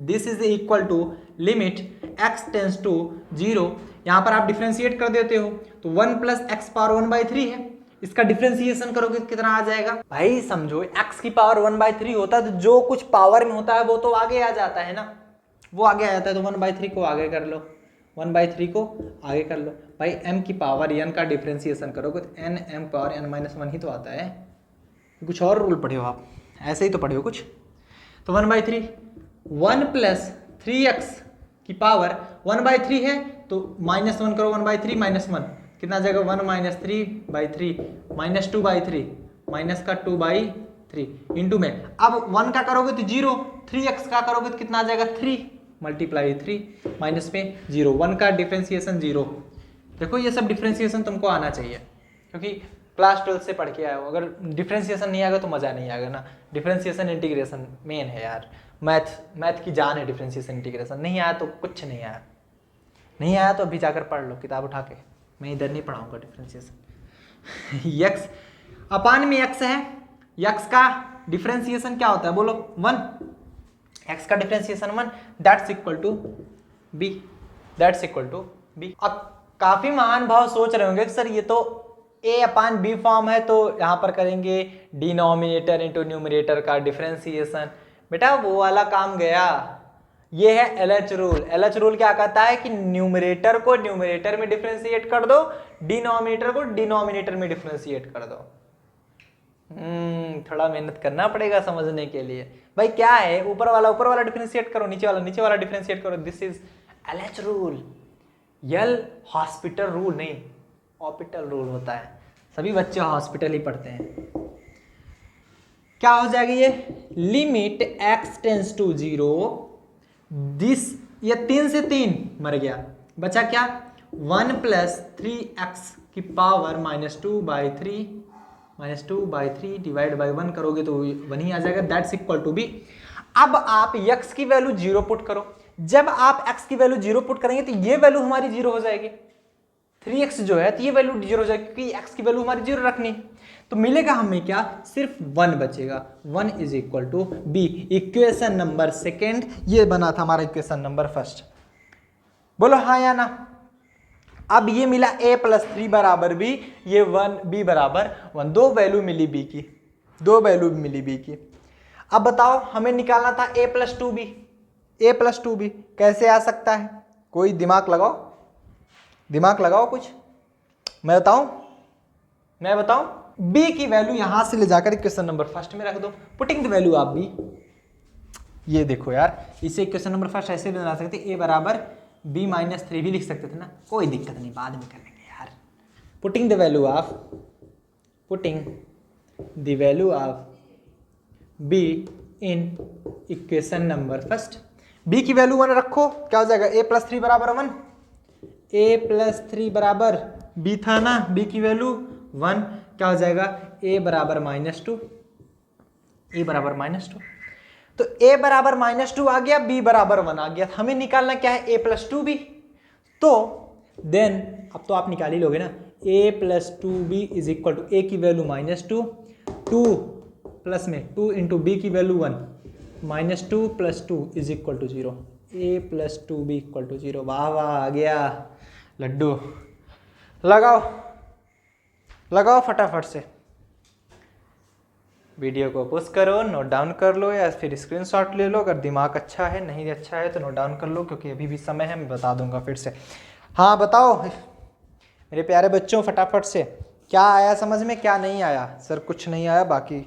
This is equal to limit x tends to 0, यहाँ पर आप डिफ्रेंशिएट कर देते हो तो 1+x⁻1/3 है, इसका डिफ्रेंशिएशन करोगे कितना आ जाएगा? भाई समझो, x की पावर 1/3 होता है तो जो कुछ पावर में होता है वो तो आगे आ जाता है ना, वो आगे आ जाता है, तो 1/3 को आगे कर लो, 1/3 को आगे कर लो। भाई m की पावर n का डिफ्रेंशिएशन करोगे तो n m⁻n-1 ही तो आता है, कुछ और रूल पढ़े हो आप, ऐसे ही तो पढ़े हो कुछ। तो 1/3, 1+3x की पावर 1/3 है तो -1 करो, 1/3 -1 कितना आ जाएगा? 1 - 3/3 -2/3 माइनस का 2/3 इंटू में, अब 1 का करोगे तो 0, 3x का करोगे तो कितना आ जाएगा? 3 × 3 माइनस में 0, 1 का डिफ्रेंशिएशन 0। देखो ये सब डिफ्रेंशिएशन तुमको आना चाहिए, क्योंकि क्लास 12 से पढ़ के आए हो, अगर डिफ्रेंशिएशन नहीं आएगा तो मज़ा नहीं आएगा ना। डिफ्रेंशिएशन इंटीग्रेशन मेन है यार, मैथ की जान है डिफ्रेंशिएशन इंटीग्रेशन। नहीं आया तो कुछ नहीं आया तो अभी जाकर पढ़ लो किताब उठा के, मैं इधर नहीं पढ़ाऊँगा डिफ्रेंशिएशन। x अपान में x है, x का डिफ्रेंशिएशन क्या होता है बोलो? 1, x का differentiation 1, that's equal to b। अब काफी महान भाव सोच रहे होंगे सर ये तो a/b फॉर्म है, तो यहाँ पर करेंगे डिनोमिनेटर इंटू न्यूमरेटर का डिफ्रेंशिएशन। बेटा वो वाला काम गया, ये है LH रूल। LH रूल क्या कहता है कि न्यूमरेटर को न्यूमरेटर में डिफ्रेंशिएट कर दो, डिनोमिनेटर को डिनोमिनेटर में डिफ्रेंशिएट कर दो। थोड़ा मेहनत करना पड़ेगा समझने के लिए। भाई क्या है, ऊपर वाला डिफ्रेंशिएट करो, नीचे वाला डिफ्रेंशिएट करो। This is LH rule. L hospital rule नहीं, ऑपिटल रूल होता है, सभी बच्चे हॉस्पिटल ही पढ़ते हैं। क्या हो जाएगा ये? Limit x tends to 0, this, ये 3 से 3 मर गया, बचा क्या? 1+3x की पावर -2/3 डिवाइड बाई 1 करोगे तो 1 ही आ जाएगा, दैट्स इक्वल टू b। अब आप x की वैल्यू 0 पुट करो, जब आप x की वैल्यू 0 पुट करेंगे तो ये वैल्यू हमारी 0 हो जाएगी, 3x जो है तो ये वैल्यू 0 हो जाएगी, क्योंकि x की वैल्यू हमारी 0 रखनी है। तो मिलेगा हमें क्या? सिर्फ 1 बचेगा, 1 = b। इक्वेशन नंबर सेकेंड ये बना था हमारा इक्वेशन नंबर फर्स्ट। बोलो हाँ या ना। अब ये मिला a+3 बराबर b, ये 1 b बराबर 1, दो वैल्यू मिली b की। अब बताओ हमें निकालना था a+2b कैसे आ सकता है? कोई दिमाग लगाओ कुछ। मैं बताऊं? b की वैल्यू यहां से ले जाकर इक्वेशन नंबर फर्स्ट में रख दो, putting the value of b। ये देखो यार, इसे इक्वेशन नंबर फर्स्ट ऐसे भी बना सकते, a बराबर b - 3 भी लिख सकते थे ना, कोई दिक्कत नहीं, बाद में कर लेंगे यार। Putting the value of b in equation number first. b की वैल्यू 1 रखो, क्या हो जाएगा? a+3 बराबर 1, a+3 बराबर b था ना, b की वैल्यू 1, क्या हो जाएगा? a बराबर -2, तो a बराबर -2 आ गया, b बराबर 1 आ गया। हमें निकालना क्या है? a+2b। तो देन अब तो आप निकाल ही लोगे ना, a+2b = a की वैल्यू -2, 2 प्लस में 2 × b की वैल्यू 1, -2 + 2 = 0, a+2b = 0। वाह आ गया लड्डू। लगाओ फटाफट से, वीडियो को पुश करो, नोट डाउन कर लो या फिर स्क्रीनशॉट ले लो। अगर दिमाग अच्छा है, नहीं अच्छा है तो नोट डाउन कर लो, क्योंकि अभी भी समय है, मैं बता दूंगा फिर से। हाँ बताओ मेरे प्यारे बच्चों, फटाफट से क्या आया समझ में, क्या नहीं आया? सर कुछ नहीं आया, बाकी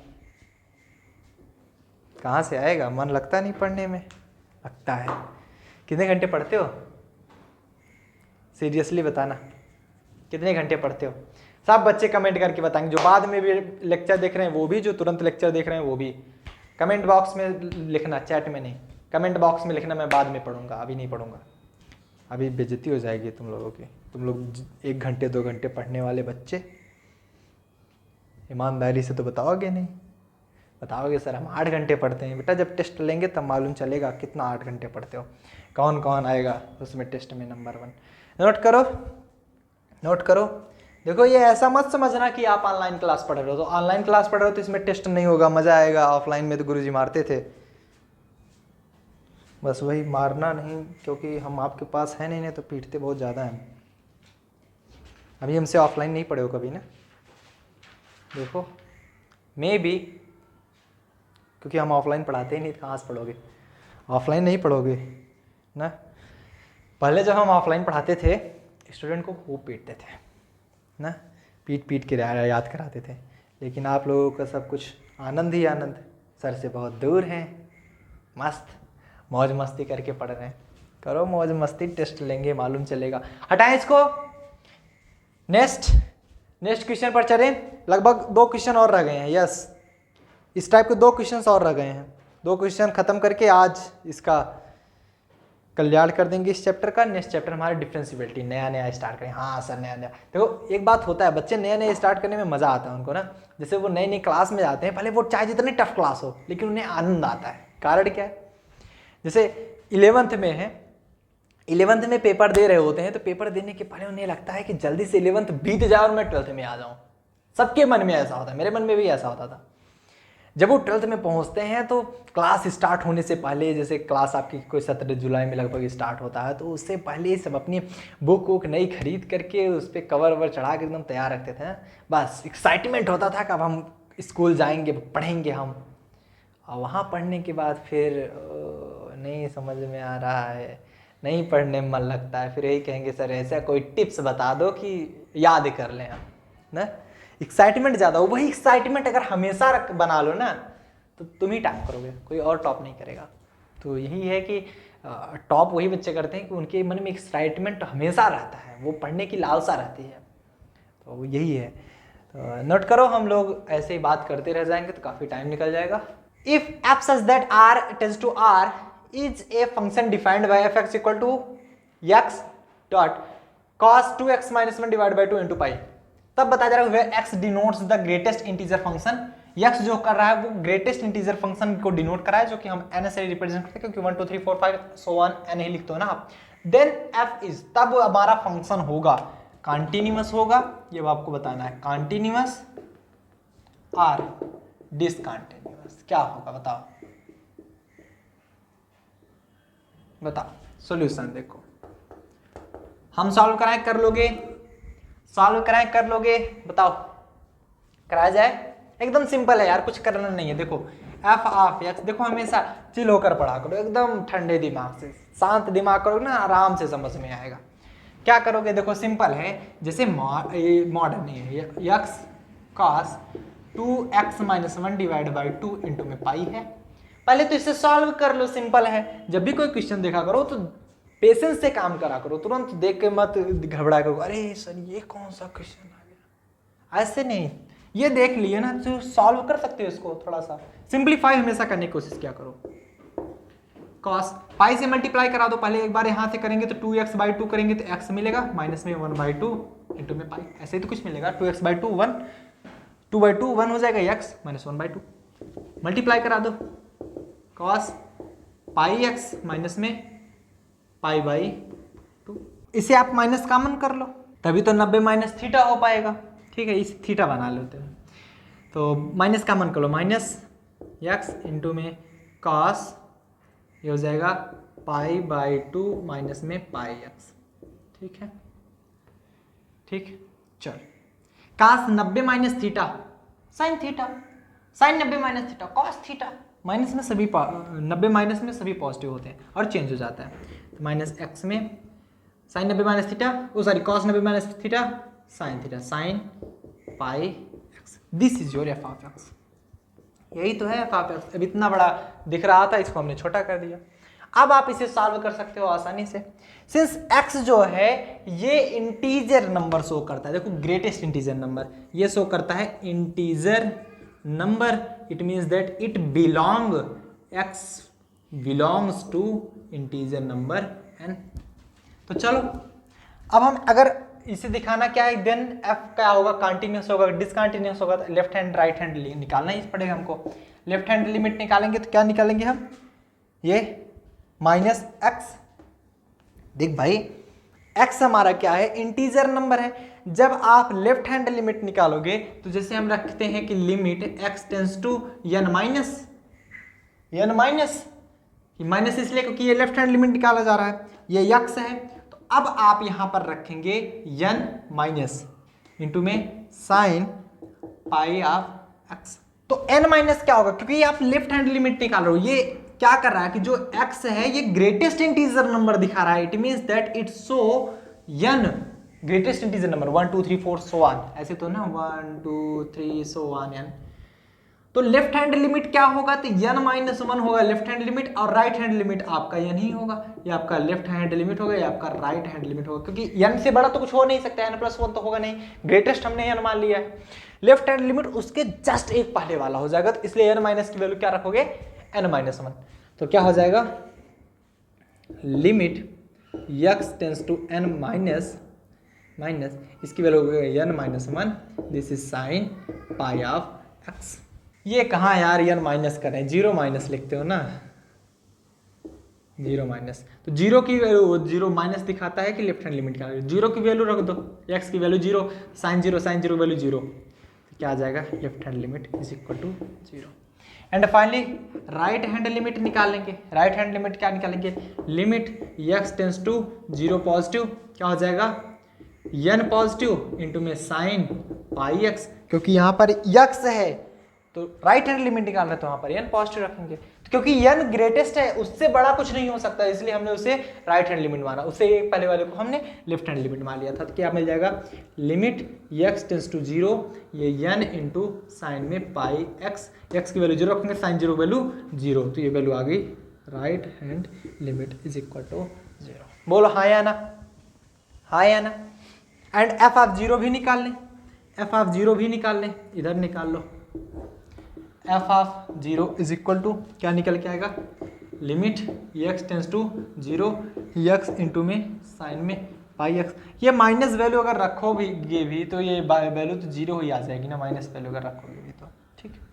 कहाँ से आएगा, मन लगता नहीं पढ़ने में। लगता है। कितने घंटे पढ़ते हो, सीरियसली बताना, कितने घंटे पढ़ते हो? सब बच्चे कमेंट करके बताएंगे, जो बाद में भी लेक्चर देख रहे हैं वो भी, जो तुरंत लेक्चर देख रहे हैं वो भी। कमेंट बॉक्स में लिखना, चैट में नहीं, कमेंट बॉक्स में लिखना, मैं बाद में पढ़ूंगा, अभी नहीं पढ़ूंगा। अभी बेइज्जती हो जाएगी तुम लोगों की। तुम लोग 1 घंटे 2 घंटे पढ़ने वाले बच्चे, ईमानदारी से तो बताओगे नहीं। बताओगे सर हम 8 घंटे पढ़ते हैं। बेटा जब टेस्ट लेंगे तब मालूम चलेगा कितना 8 घंटे पढ़ते हो, कौन कौन आएगा उसमें टेस्ट में नंबर 1। नोट करो, नोट करो। देखो ये ऐसा मत समझना कि आप ऑनलाइन क्लास पढ़ रहे हो तो ऑनलाइन क्लास पढ़ रहे हो तो इसमें टेस्ट नहीं होगा, मजा आएगा। ऑफलाइन में तो गुरुजी मारते थे, बस वही मारना नहीं, क्योंकि हम आपके पास है नहीं तो पीटते बहुत ज़्यादा हैं। अभी हमसे ऑफलाइन नहीं पढ़े हो कभी ना, देखो मे भी, क्योंकि हम ऑफलाइन पढ़ाते ही नहीं, कहाँ से पढ़ोगे, ऑफलाइन नहीं पढ़ोगे ना। पहले जब हम ऑफलाइन पढ़ाते थे स्टूडेंट को खूब पीटते थे ना, पीट पीट के याद कराते थे। लेकिन आप लोगों का सब कुछ आनंद ही आनंद, सर से बहुत दूर हैं, मस्त मौज मस्ती करके पढ़ रहे हैं। करो मौज मस्ती, टेस्ट लेंगे मालूम चलेगा। हटाएं इसको। नेक्स्ट क्वेश्चन पर चलें। लगभग 2 क्वेश्चन और रह गए हैं। यस, इस टाइप के 2 क्वेश्चन और रह गए हैं। 2 क्वेश्चन खत्म करके आज इसका कल्याण कर देंगे इस चैप्टर का। नेक्स्ट चैप्टर हमारा डिफरेंशिएबिलिटी, नया स्टार्ट करें। हाँ सर नया। देखो एक बात होता है, बच्चे नए स्टार्ट करने में मज़ा आता है उनको ना। जैसे वो नई क्लास में जाते हैं, भले वो चाहे जितनी टफ क्लास हो लेकिन उन्हें आनंद आता है। कारण क्या है, जैसे 11th में है, 11th में पेपर दे रहे होते हैं तो पेपर देने के पहले उन्हें लगता है कि जल्दी से 11th बीत जाए और मैं 12th में आ जाऊँ। सबके मन में ऐसा होता है, मेरे मन में भी ऐसा होता था। जब वो 12th में पहुंचते हैं तो क्लास स्टार्ट होने से पहले, जैसे क्लास आपकी कोई 17 जुलाई में लगभग स्टार्ट होता है, तो उससे पहले सब अपनी बुक वुक नई खरीद करके उस पर कवर ववर चढ़ा के एकदम तैयार रखते थे। बस एक्साइटमेंट होता था कि अब हम स्कूल जाएंगे, पढ़ेंगे हम। और वहाँ पढ़ने के बाद फिर नहीं समझ में आ रहा है, नहीं पढ़ने में मन लगता है, फिर यही कहेंगे सर ऐसा कोई टिप्स बता दो कि याद कर लें हम ना। एक्साइटमेंट ज़्यादा हो, वही एक्साइटमेंट अगर हमेशा बना लो ना तो तुम ही टॉप करोगे, कोई और टॉप नहीं करेगा। तो यही है कि टॉप वही बच्चे करते हैं कि उनके मन में एक्साइटमेंट हमेशा रहता है, वो पढ़ने की लालसा रहती है। तो यही है। तो नोट करो, हम लोग ऐसे ही बात करते रह जाएंगे तो काफ़ी टाइम निकल जाएगा। If f such that r tends to r is a function defined by fx equal to x dot cos 2x minus 1 divided by 2 into pi, तब बताया जा रहा है where x denotes the greatest integer function। x जो कर रहा है वो ग्रेटेस्ट इंटीजर फंक्शन को डिनोट कर रहा है, जो कि हम n से रिप्रेजेंट करते हैं, क्योंकि 1 2 3 4 5 सो ऑन n ही लिखते हो ना आप। देन f इज, तब हमारा फंक्शन होगा कॉन्टिन्यूअस होगा, ये आपको बताना है, कॉन्टिन्यूअस और डिसकॉन्टिन्यूअस। क्या होगा बताओ, बताओ सॉल्यूशन। देखो हम सॉल्व कराएं, कर लोगे, सॉल्व कराएं कर लोगे, बताओ कराया जाए। एकदम सिंपल है यार, कुछ करना नहीं है। देखो f ऑफ x, देखो हमेशा चिल होकर पढ़ा करो, एकदम ठंडे दिमाग से, शांत दिमाग करो ना, आराम से समझ में आएगा। क्या करोगे, देखो सिंपल है, जैसे मॉडर्न नहीं है, x cos 2x minus 1 divide by 2 into में पाई है। पहले तो इसे सॉल्व कर लो, सिंपल है। जब भी कोई क्वेश्चन देखा करो तो पेशेंस से काम करा करो, तुरंत देख के मत घबरा करो, अरे सर ये कौन सा क्वेश्चन आ गया, ऐसे नहीं। ये देख लिए ना तो सॉल्व कर सकते हो इसको, थोड़ा सा सिंप्लीफाई हमेशा करने की कोशिश किया करो। कॉस पाई से मल्टीप्लाई करा दो, पहले एक बार यहाँ से करेंगे तो 2x बाई 2 करेंगे तो x मिलेगा, माइनस में 1 बाई 2 इंटू में पाई, ऐसे ही तो कुछ मिलेगा। 2x बाई 2 1, 2 बाई 2 1 हो जाएगा, x माइनस 1 बाई 2 मल्टीप्लाई करा दो, कॉस पाई x माइनस में पाई बाई 2, इसे आप माइनस कॉमन कर लो, तभी तो 90 माइनस थीटा हो पाएगा। ठीक है, इस थीटा बना लेते हैं, तो माइनस कॉमन कर लो, माइनस x इंटू में कॉस, ये हो जाएगा पाई बाई 2 माइनस में पाई x। ठीक है, ठीक, चल cos 90 minus theta sine theta, sine 90 minus theta cos theta, minus में सभी 90 माइनस में सभी पॉजिटिव होते हैं और चेंज हो जाता है। तो माइनस एक्स में sine 90 minus theta, oh sorry cos 90 minus theta sine theta, sine pi x, this is your f of x. यही तो है एफ ऑफ एक्स। अब इतना बड़ा दिख रहा था, इसको हमने छोटा कर दिया। अब आप इसे सॉल्व कर सकते हो आसानी से। सिंस x जो है ये इंटीजर नंबर शो करता है, देखो ग्रेटेस्ट इंटीजर नंबर ये शो करता है integer number, it means that it belong, x belongs to integer number n। तो चलो अब हम अगर इसे दिखाना क्या है, देन f क्या होगा, कंटिन्यूस होगा, डिसकंटिन्यूस होगा, तो लेफ्ट हैंड राइट हैंड निकालना ही पड़ेगा हमको। लेफ्ट हैंड लिमिट निकालेंगे तो क्या निकालेंगे हम, ये माइनस एक्स। देख भाई x हमारा क्या है, इंटीजर नंबर है। जब आप लेफ्ट हैंड लिमिट निकालोगे तो जैसे हम रखते हैं कि limit x tends to n minus, minus इसलिए क्योंकि ये लेफ्ट हैंड लिमिट निकाला जा रहा है, ये x है। तो अब आप यहां पर रखेंगे n माइनस इंटू में साइन पाई ऑफ x। तो n माइनस क्या होगा, क्योंकि आप लेफ्ट हैंड लिमिट निकाल रहे हो, ये क्या कर रहा है कि जो x है ये ग्रेटेस्ट इंटीजर नंबर दिखा रहा है, it means that it show n greatest integer number 1 2 3 4 so on, ऐसे तो ना 1 2 3 सो ऑन n। तो लेफ्ट हैंड लिमिट क्या होगा, तो n माइनस 1 होगा लेफ्ट हैंड लिमिट, और राइट हैंड लिमिट आपका n ही होगा, ये आपका लेफ्ट हैंड लिमिट होगा, ये आपका राइट हैंड लिमिट होगा, क्योंकि n से बड़ा तो कुछ हो नहीं सकता, n प्लस 1 तो होगा नहीं, ग्रेटेस्ट हमने n मान लिया है। लेफ्ट हैंड लिमिट उसके जस्ट एक पहले वाला हो जाएगा, तो इसलिए n माइनस की वैल्यू क्या रखोगे, n माइनस 1। तो क्या हो जाएगा, limit x tends to n minus इसकी वैल्यू हो गई n minus 1, this is sine pi of x। ये कहाँ यार n माइनस करें, जीरो माइनस लिखते हो ना, जीरो माइनस, तो जीरो की वैल्यू, जीरो माइनस दिखाता है कि लेफ्ट हैंड लिमिट क्या है, जीरो की वैल्यू रख दो, x की value zero, sine zero value zero, तो क्या आ जाएगा, left hand limit is equal to zero. And finally right hand limit निकालेंगे, राइट हैंड लिमिट क्या निकालेंगे, limit x tends to zero positive, क्या हो जाएगा n पॉजिटिव इंटू में साइन पाई x, क्योंकि यहाँ पर x है तो राइट हैंड लिमिट निकाल रहे, तो वहाँ पर n पॉजिटिव रखेंगे, तो क्योंकि n ग्रेटेस्ट है उससे बड़ा कुछ नहीं हो सकता, इसलिए हमने उसे राइट हैंड लिमिट माना, उससे एक पहले वाले को हमने लेफ्ट हैंड लिमिट मान लिया था। तो क्या मिल जाएगा, limit x tends to zero, ये n इंटू साइन में पाई x की वैल्यू जीरो रखेंगे, साइन जीरो वैल्यू जीरो, तो ये वैल्यू आ गई right hand limit is equal to zero. बोलो हाँ या ना, हाँ या ना। एंड f ऑफ जीरो भी निकाल लें, f ऑफ जीरो भी निकाल लें, इधर निकाल लो, f of zero is equal to क्या निकल के आएगा, limit x tends to zero, x into में साइन में पाई x। ये माइनस वैल्यू अगर रखोगे भी तो ये वैल्यू तो जीरो ही आ जाएगी ना, माइनस वैल्यू अगर रखोगे भी तो ठीक है।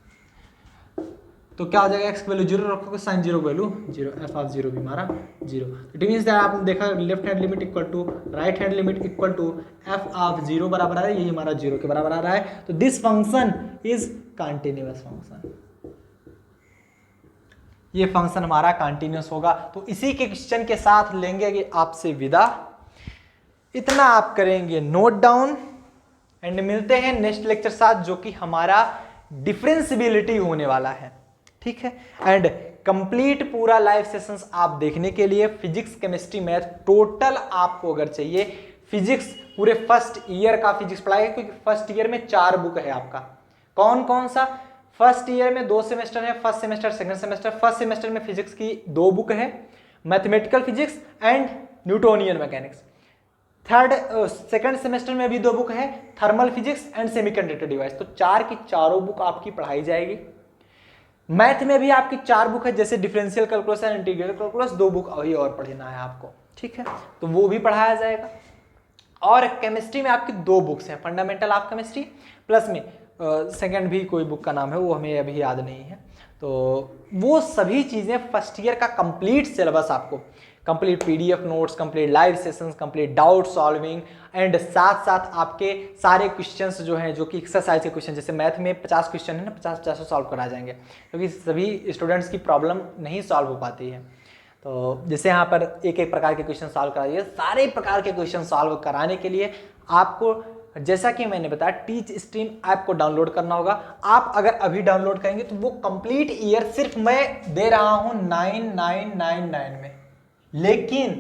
तो क्या हो जाएगा, x की वैल्यू जीरो रखोगे, sine zero value zero, f of zero भी हमारा जीरो। इट मींस दैट आपने देखा left hand limit equal to right hand limit equal to f of zero बराबर आ रहा है, यही हमारा जीरो के बराबर आ रहा है, तो this function is continuous function, ये फंक्शन हमारा कंटिन्यूअस होगा। तो इसी के क्वेश्चन के साथ लेंगे कि आपसे विदा, इतना आप करेंगे नोट डाउन, एंड मिलते हैं नेक्स्ट लेक्चर साथ जो कि हमारा डिफरेंशियबिलिटी होने वाला है, ठीक है। एंड कंप्लीट पूरा लाइव सेशंस आप देखने के लिए फिजिक्स केमिस्ट्री मैथ टोटल आपको अगर चाहिए, फिजिक्स पूरे फर्स्ट ईयर का फिजिक्स पढ़ाएगा, क्योंकि फर्स्ट ईयर में 4 बुक है आपका। कौन कौन सा, फर्स्ट ईयर में 2 सेमेस्टर है, first semester second semester. First semester में फिजिक्स की 2 बुक है, mathematical physics and Newtonian mechanics. Third second semester में भी 2 बुक है, thermal physics and semiconductor device. तो 4 की चारों बुक आपकी पढ़ाई जाएगी। मैथ में भी आपकी 4 बुक है, जैसे differential calculus and integral calculus, 2 book अभी और पढ़ना है आपको, ठीक है, तो वो भी पढ़ाया जाएगा। और केमिस्ट्री में आपकी 2 बुक्स हैं, फंडामेंटल ऑफ केमिस्ट्री प्लस में सेकंड भी कोई बुक का नाम है, वो हमें अभी याद नहीं है। तो वो सभी चीज़ें फर्स्ट ईयर का कंप्लीट सिलेबस आपको, complete PDF notes, complete live sessions, complete doubt solving, and साथ साथ आपके सारे क्वेश्चंस जो हैं, जो कि एक्सरसाइज के क्वेश्चन, जैसे मैथ में 50 क्वेश्चन है ना, 50 सॉल्व करा जाएंगे, क्योंकि सभी स्टूडेंट्स की प्रॉब्लम नहीं सॉल्व हो पाती है। तो जैसे यहाँ पर एक एक प्रकार के क्वेश्चन सॉल्व कराइए, सारे प्रकार के क्वेश्चन सॉल्व कराने के लिए आपको, जैसा कि मैंने बताया, टीच स्ट्रीम ऐप को डाउनलोड करना होगा। आप अगर अभी डाउनलोड करेंगे तो वो कंप्लीट ईयर सिर्फ मैं दे रहा हूँ 9999 में। लेकिन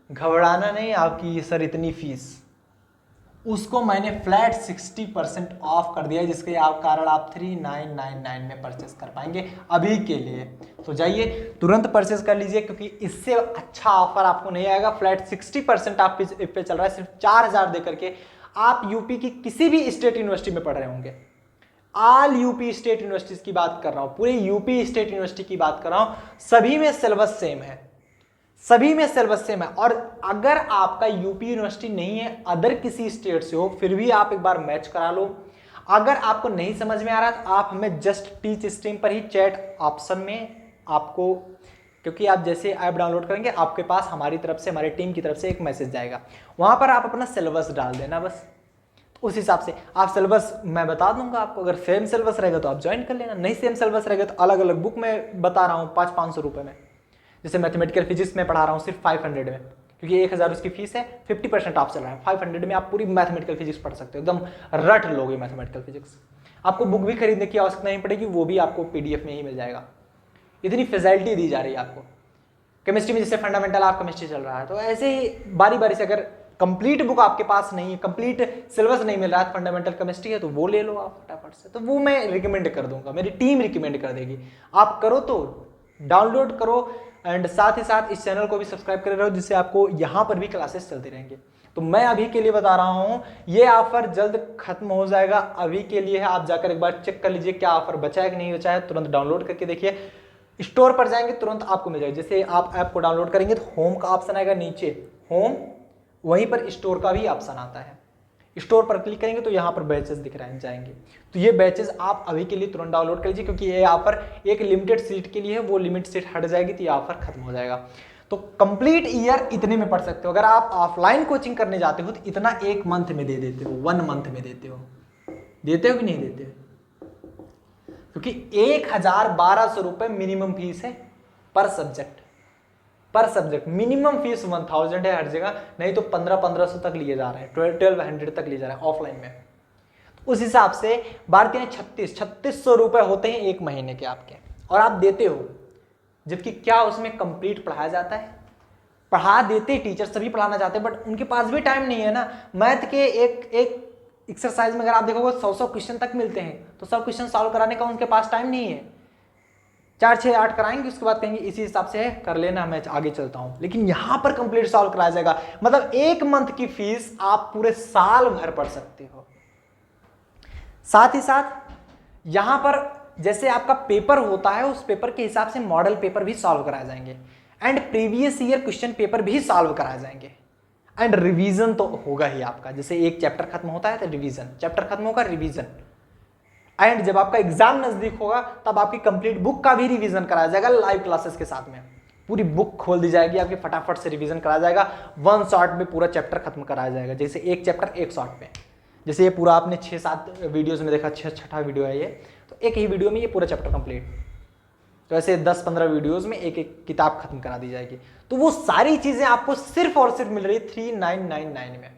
घबराना नहीं आपकी, ये सर इतनी फीस, उसको मैंने फ्लैट 60% ऑफ कर दिया है, जिसके कारण आप 3999 में परचेस कर पाएंगे अभी के लिए। तो जाइए तुरंत परचेस कर लीजिए, क्योंकि इससे अच्छा ऑफर आपको नहीं आएगा। फ्लैट 60% आप पे चल रहा है, सिर्फ 4000 दे करके आप यूपी की किसी भी स्टेट यूनिवर्सिटी में पढ़ रहे होंगे। ऑल यूपी स्टेट यूनिवर्सिटीज की बात कर रहा हूं, पूरे यूपी स्टेट यूनिवर्सिटी की बात कर रहा हूं, सभी में सिलेबस सेम है, सभी में सिलेबस सेम है। और अगर आपका यूपी यूनिवर्सिटी नहीं है, अदर किसी स्टेट से हो, फिर भी आप एक बार मैच करा लो। अगर आपको नहीं समझ में आ रहा तो आप हमें जस्ट टीच स्ट्रीम पर ही चैट ऑप्शन में आपको, क्योंकि आप जैसे ऐप डाउनलोड करेंगे आपके पास हमारी तरफ से, हमारी टीम की तरफ से एक मैसेज जाएगा, वहां पर आप अपना सिलेबस डाल देना बस। उस हिसाब से आप सिलेबस मैं बता दूंगा आपको। अगर सेम सिलेबस रहेगा तो आप ज्वाइन कर लेना, नहीं सेम सिलेबस रहेगा तो अलग अलग बुक में बता रहा हूँ 500-500 रुपये में। जैसे मैथमेटिकल फिजिक्स में पढ़ा रहा हूँ सिर्फ 500 में, क्योंकि 1000 उसकी फीस है, 50% ऑफ चल रहा है। 500 में आप पूरी मैथमेटिकल फिजिक्स पढ़ सकते हो, एकदम रट लोगे मैथमेटिकल फिजिक्स। आपको बुक भी खरीदने की आवश्यकता नहीं पड़ेगी, वो भी आपको PDF में ही मिल जाएगा। इतनी फैसिलिटी दी जा रही है आपको। केमिस्ट्री में जैसे फंडामेंटल ऑफ केमिस्ट्री चल रहा है, तो ऐसे ही बारी बारी से, अगर कंप्लीट बुक आपके पास नहीं है, कंप्लीट सिलेबस नहीं मिल रहा है, फंडामेंटल केमिस्ट्री है, तो वो ले लो आप फटाफट से। तो वो मैं रिकमेंड कर दूंगा, मेरी टीम रिकमेंड कर देगी। आप करो तो डाउनलोड करो, एंड साथ ही साथ इस चैनल को भी सब्सक्राइब कर रहो, जिससे आपको यहाँ पर भी क्लासेस चलती रहेंगे। तो मैं अभी के लिए बता रहा हूँ, ये ऑफर जल्द खत्म हो जाएगा, अभी के लिए है। आप जाकर एक बार चेक कर लीजिए क्या ऑफर बचा है कि नहीं बचा है, तुरंत डाउनलोड करके देखिए। स्टोर पर जाएंगे तुरंत आपको मिल जाएगा। जैसे आप ऐप को डाउनलोड करेंगे तो होम का ऑप्शन आएगा नीचे, होम, वहीं पर स्टोर का भी ऑप्शन आता है। स्टोर पर क्लिक करेंगे तो यहाँ पर बैचेस दिख रहे हैं जाएंगे, तो ये बैचेस आप अभी के लिए तुरंत डाउनलोड कर लीजिए, क्योंकि ये ऑफर एक लिमिटेड सीट के लिए है, वो लिमिट सीट हट जाएगी तो ये ऑफर खत्म हो जाएगा। तो कंप्लीट ईयर इतने में पढ़ सकते हो। अगर आप ऑफलाइन कोचिंग करने जाते हो तो इतना 1 मंथ में दे देते हो, 1 मंथ में देते हो कि नहीं देते हो? क्योंकि 1000-1200 रुपए मिनिमम फीस है पर सब्जेक्ट। मिनिमम फीस 1000 है हर जगह, नहीं तो 1500 तक लिए जा रहे हैं, 1200 तक लिए जा रहे हैं ऑफलाइन में। तो उस हिसाब से भारतीय 3600 रुपए होते हैं 1 महीने के आपके, और आप देते हो, जबकि क्या उसमें कंप्लीट पढ़ाया जाता है? पढ़ा देते टीचर, सभी पढ़ाना चाहते हैं, बट उनके पास भी टाइम नहीं है ना। मैथ के एक एक्सरसाइज में अगर आप देखोगे 100 क्वेश्चन तक मिलते हैं, तो सब क्वेश्चन सॉल्व कराने का उनके पास टाइम नहीं है। 4, 6, 8 कराएंगे, उसके बाद कहेंगे इसी हिसाब से कर लेना, मैं आगे चलता हूं। लेकिन यहां पर कंप्लीट सॉल्व कराया जाएगा, मतलब 1 मंथ की फीस आप पूरे साल भर पढ़ सकते हो। साथ ही साथ यहां पर जैसे आपका पेपर होता है, उस पेपर के हिसाब से मॉडल पेपर भी सॉल्व कराए जाएंगे, and previous year question paper भी सॉल्व कराए जाएंगे, एंड रिवीजन तो होगा ही आपका। जैसे एक चैप्टर खत्म होता है तो रिवीजन, चैप्टर खत्म होगा रिवीजन, एंड जब आपका एग्जाम नजदीक होगा तब आपकी कंप्लीट बुक का भी रिवीजन कराया जाएगा लाइव क्लासेस के साथ में। पूरी बुक खोल दी जाएगी आपकी, फटाफट से रिवीजन कराया जाएगा, 1 शॉट में पूरा चैप्टर खत्म कराया जाएगा। जैसे एक चैप्टर 1 शॉट में, जैसे ये पूरा आपने 6-7 वीडियोस में देखा, 6ठा वीडियो है ये, तो एक ही वीडियो में ये पूरा चैप्टर कंप्लीट। तो ऐसे 10-15 वीडियोस में एक किताब खत्म करा दी जाएगी। तो वो सारी चीजें आपको सिर्फ और सिर्फ मिल रही है 3999 में।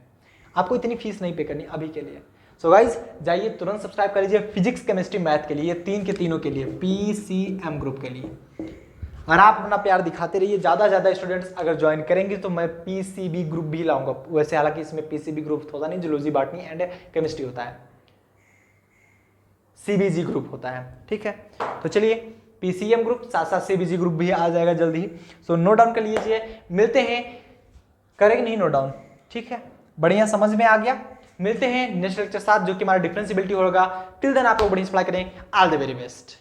आपको इतनी फीस नहीं पे करनी अभी के लिए। सो गाइज जाइए तुरंत सब्सक्राइब कर लीजिए फिजिक्स, केमिस्ट्री, मैथ के लिए, 3 के तीनों के लिए, PCM ग्रुप के लिए। और आप अपना प्यार दिखाते रहिए, ज्यादा स्टूडेंट्स अगर ज्वाइन करेंगे तो मैं PCB ग्रुप भी लाऊंगा। वैसे हालांकि इसमें PCB ग्रुप होता नहीं, जूलॉजी, बॉटनी एंड केमिस्ट्री होता है, CBG ग्रुप होता है, ठीक है। तो चलिए PCM ग्रुप साथ साथ CBG ग्रुप भी आ जाएगा जल्द ही। सो नोट डाउन कर लीजिए, मिलते हैं, करेंगे नहीं नोट डाउन, ठीक है, बढ़िया समझ में आ गया। मिलते हैं नेक्स्ट लेक्चर साथ, जो कि हमारा डिफरेंशिएबिलिटी होगा। टिल देन आप लोग बढ़िया अप्लाई करें। All the very best.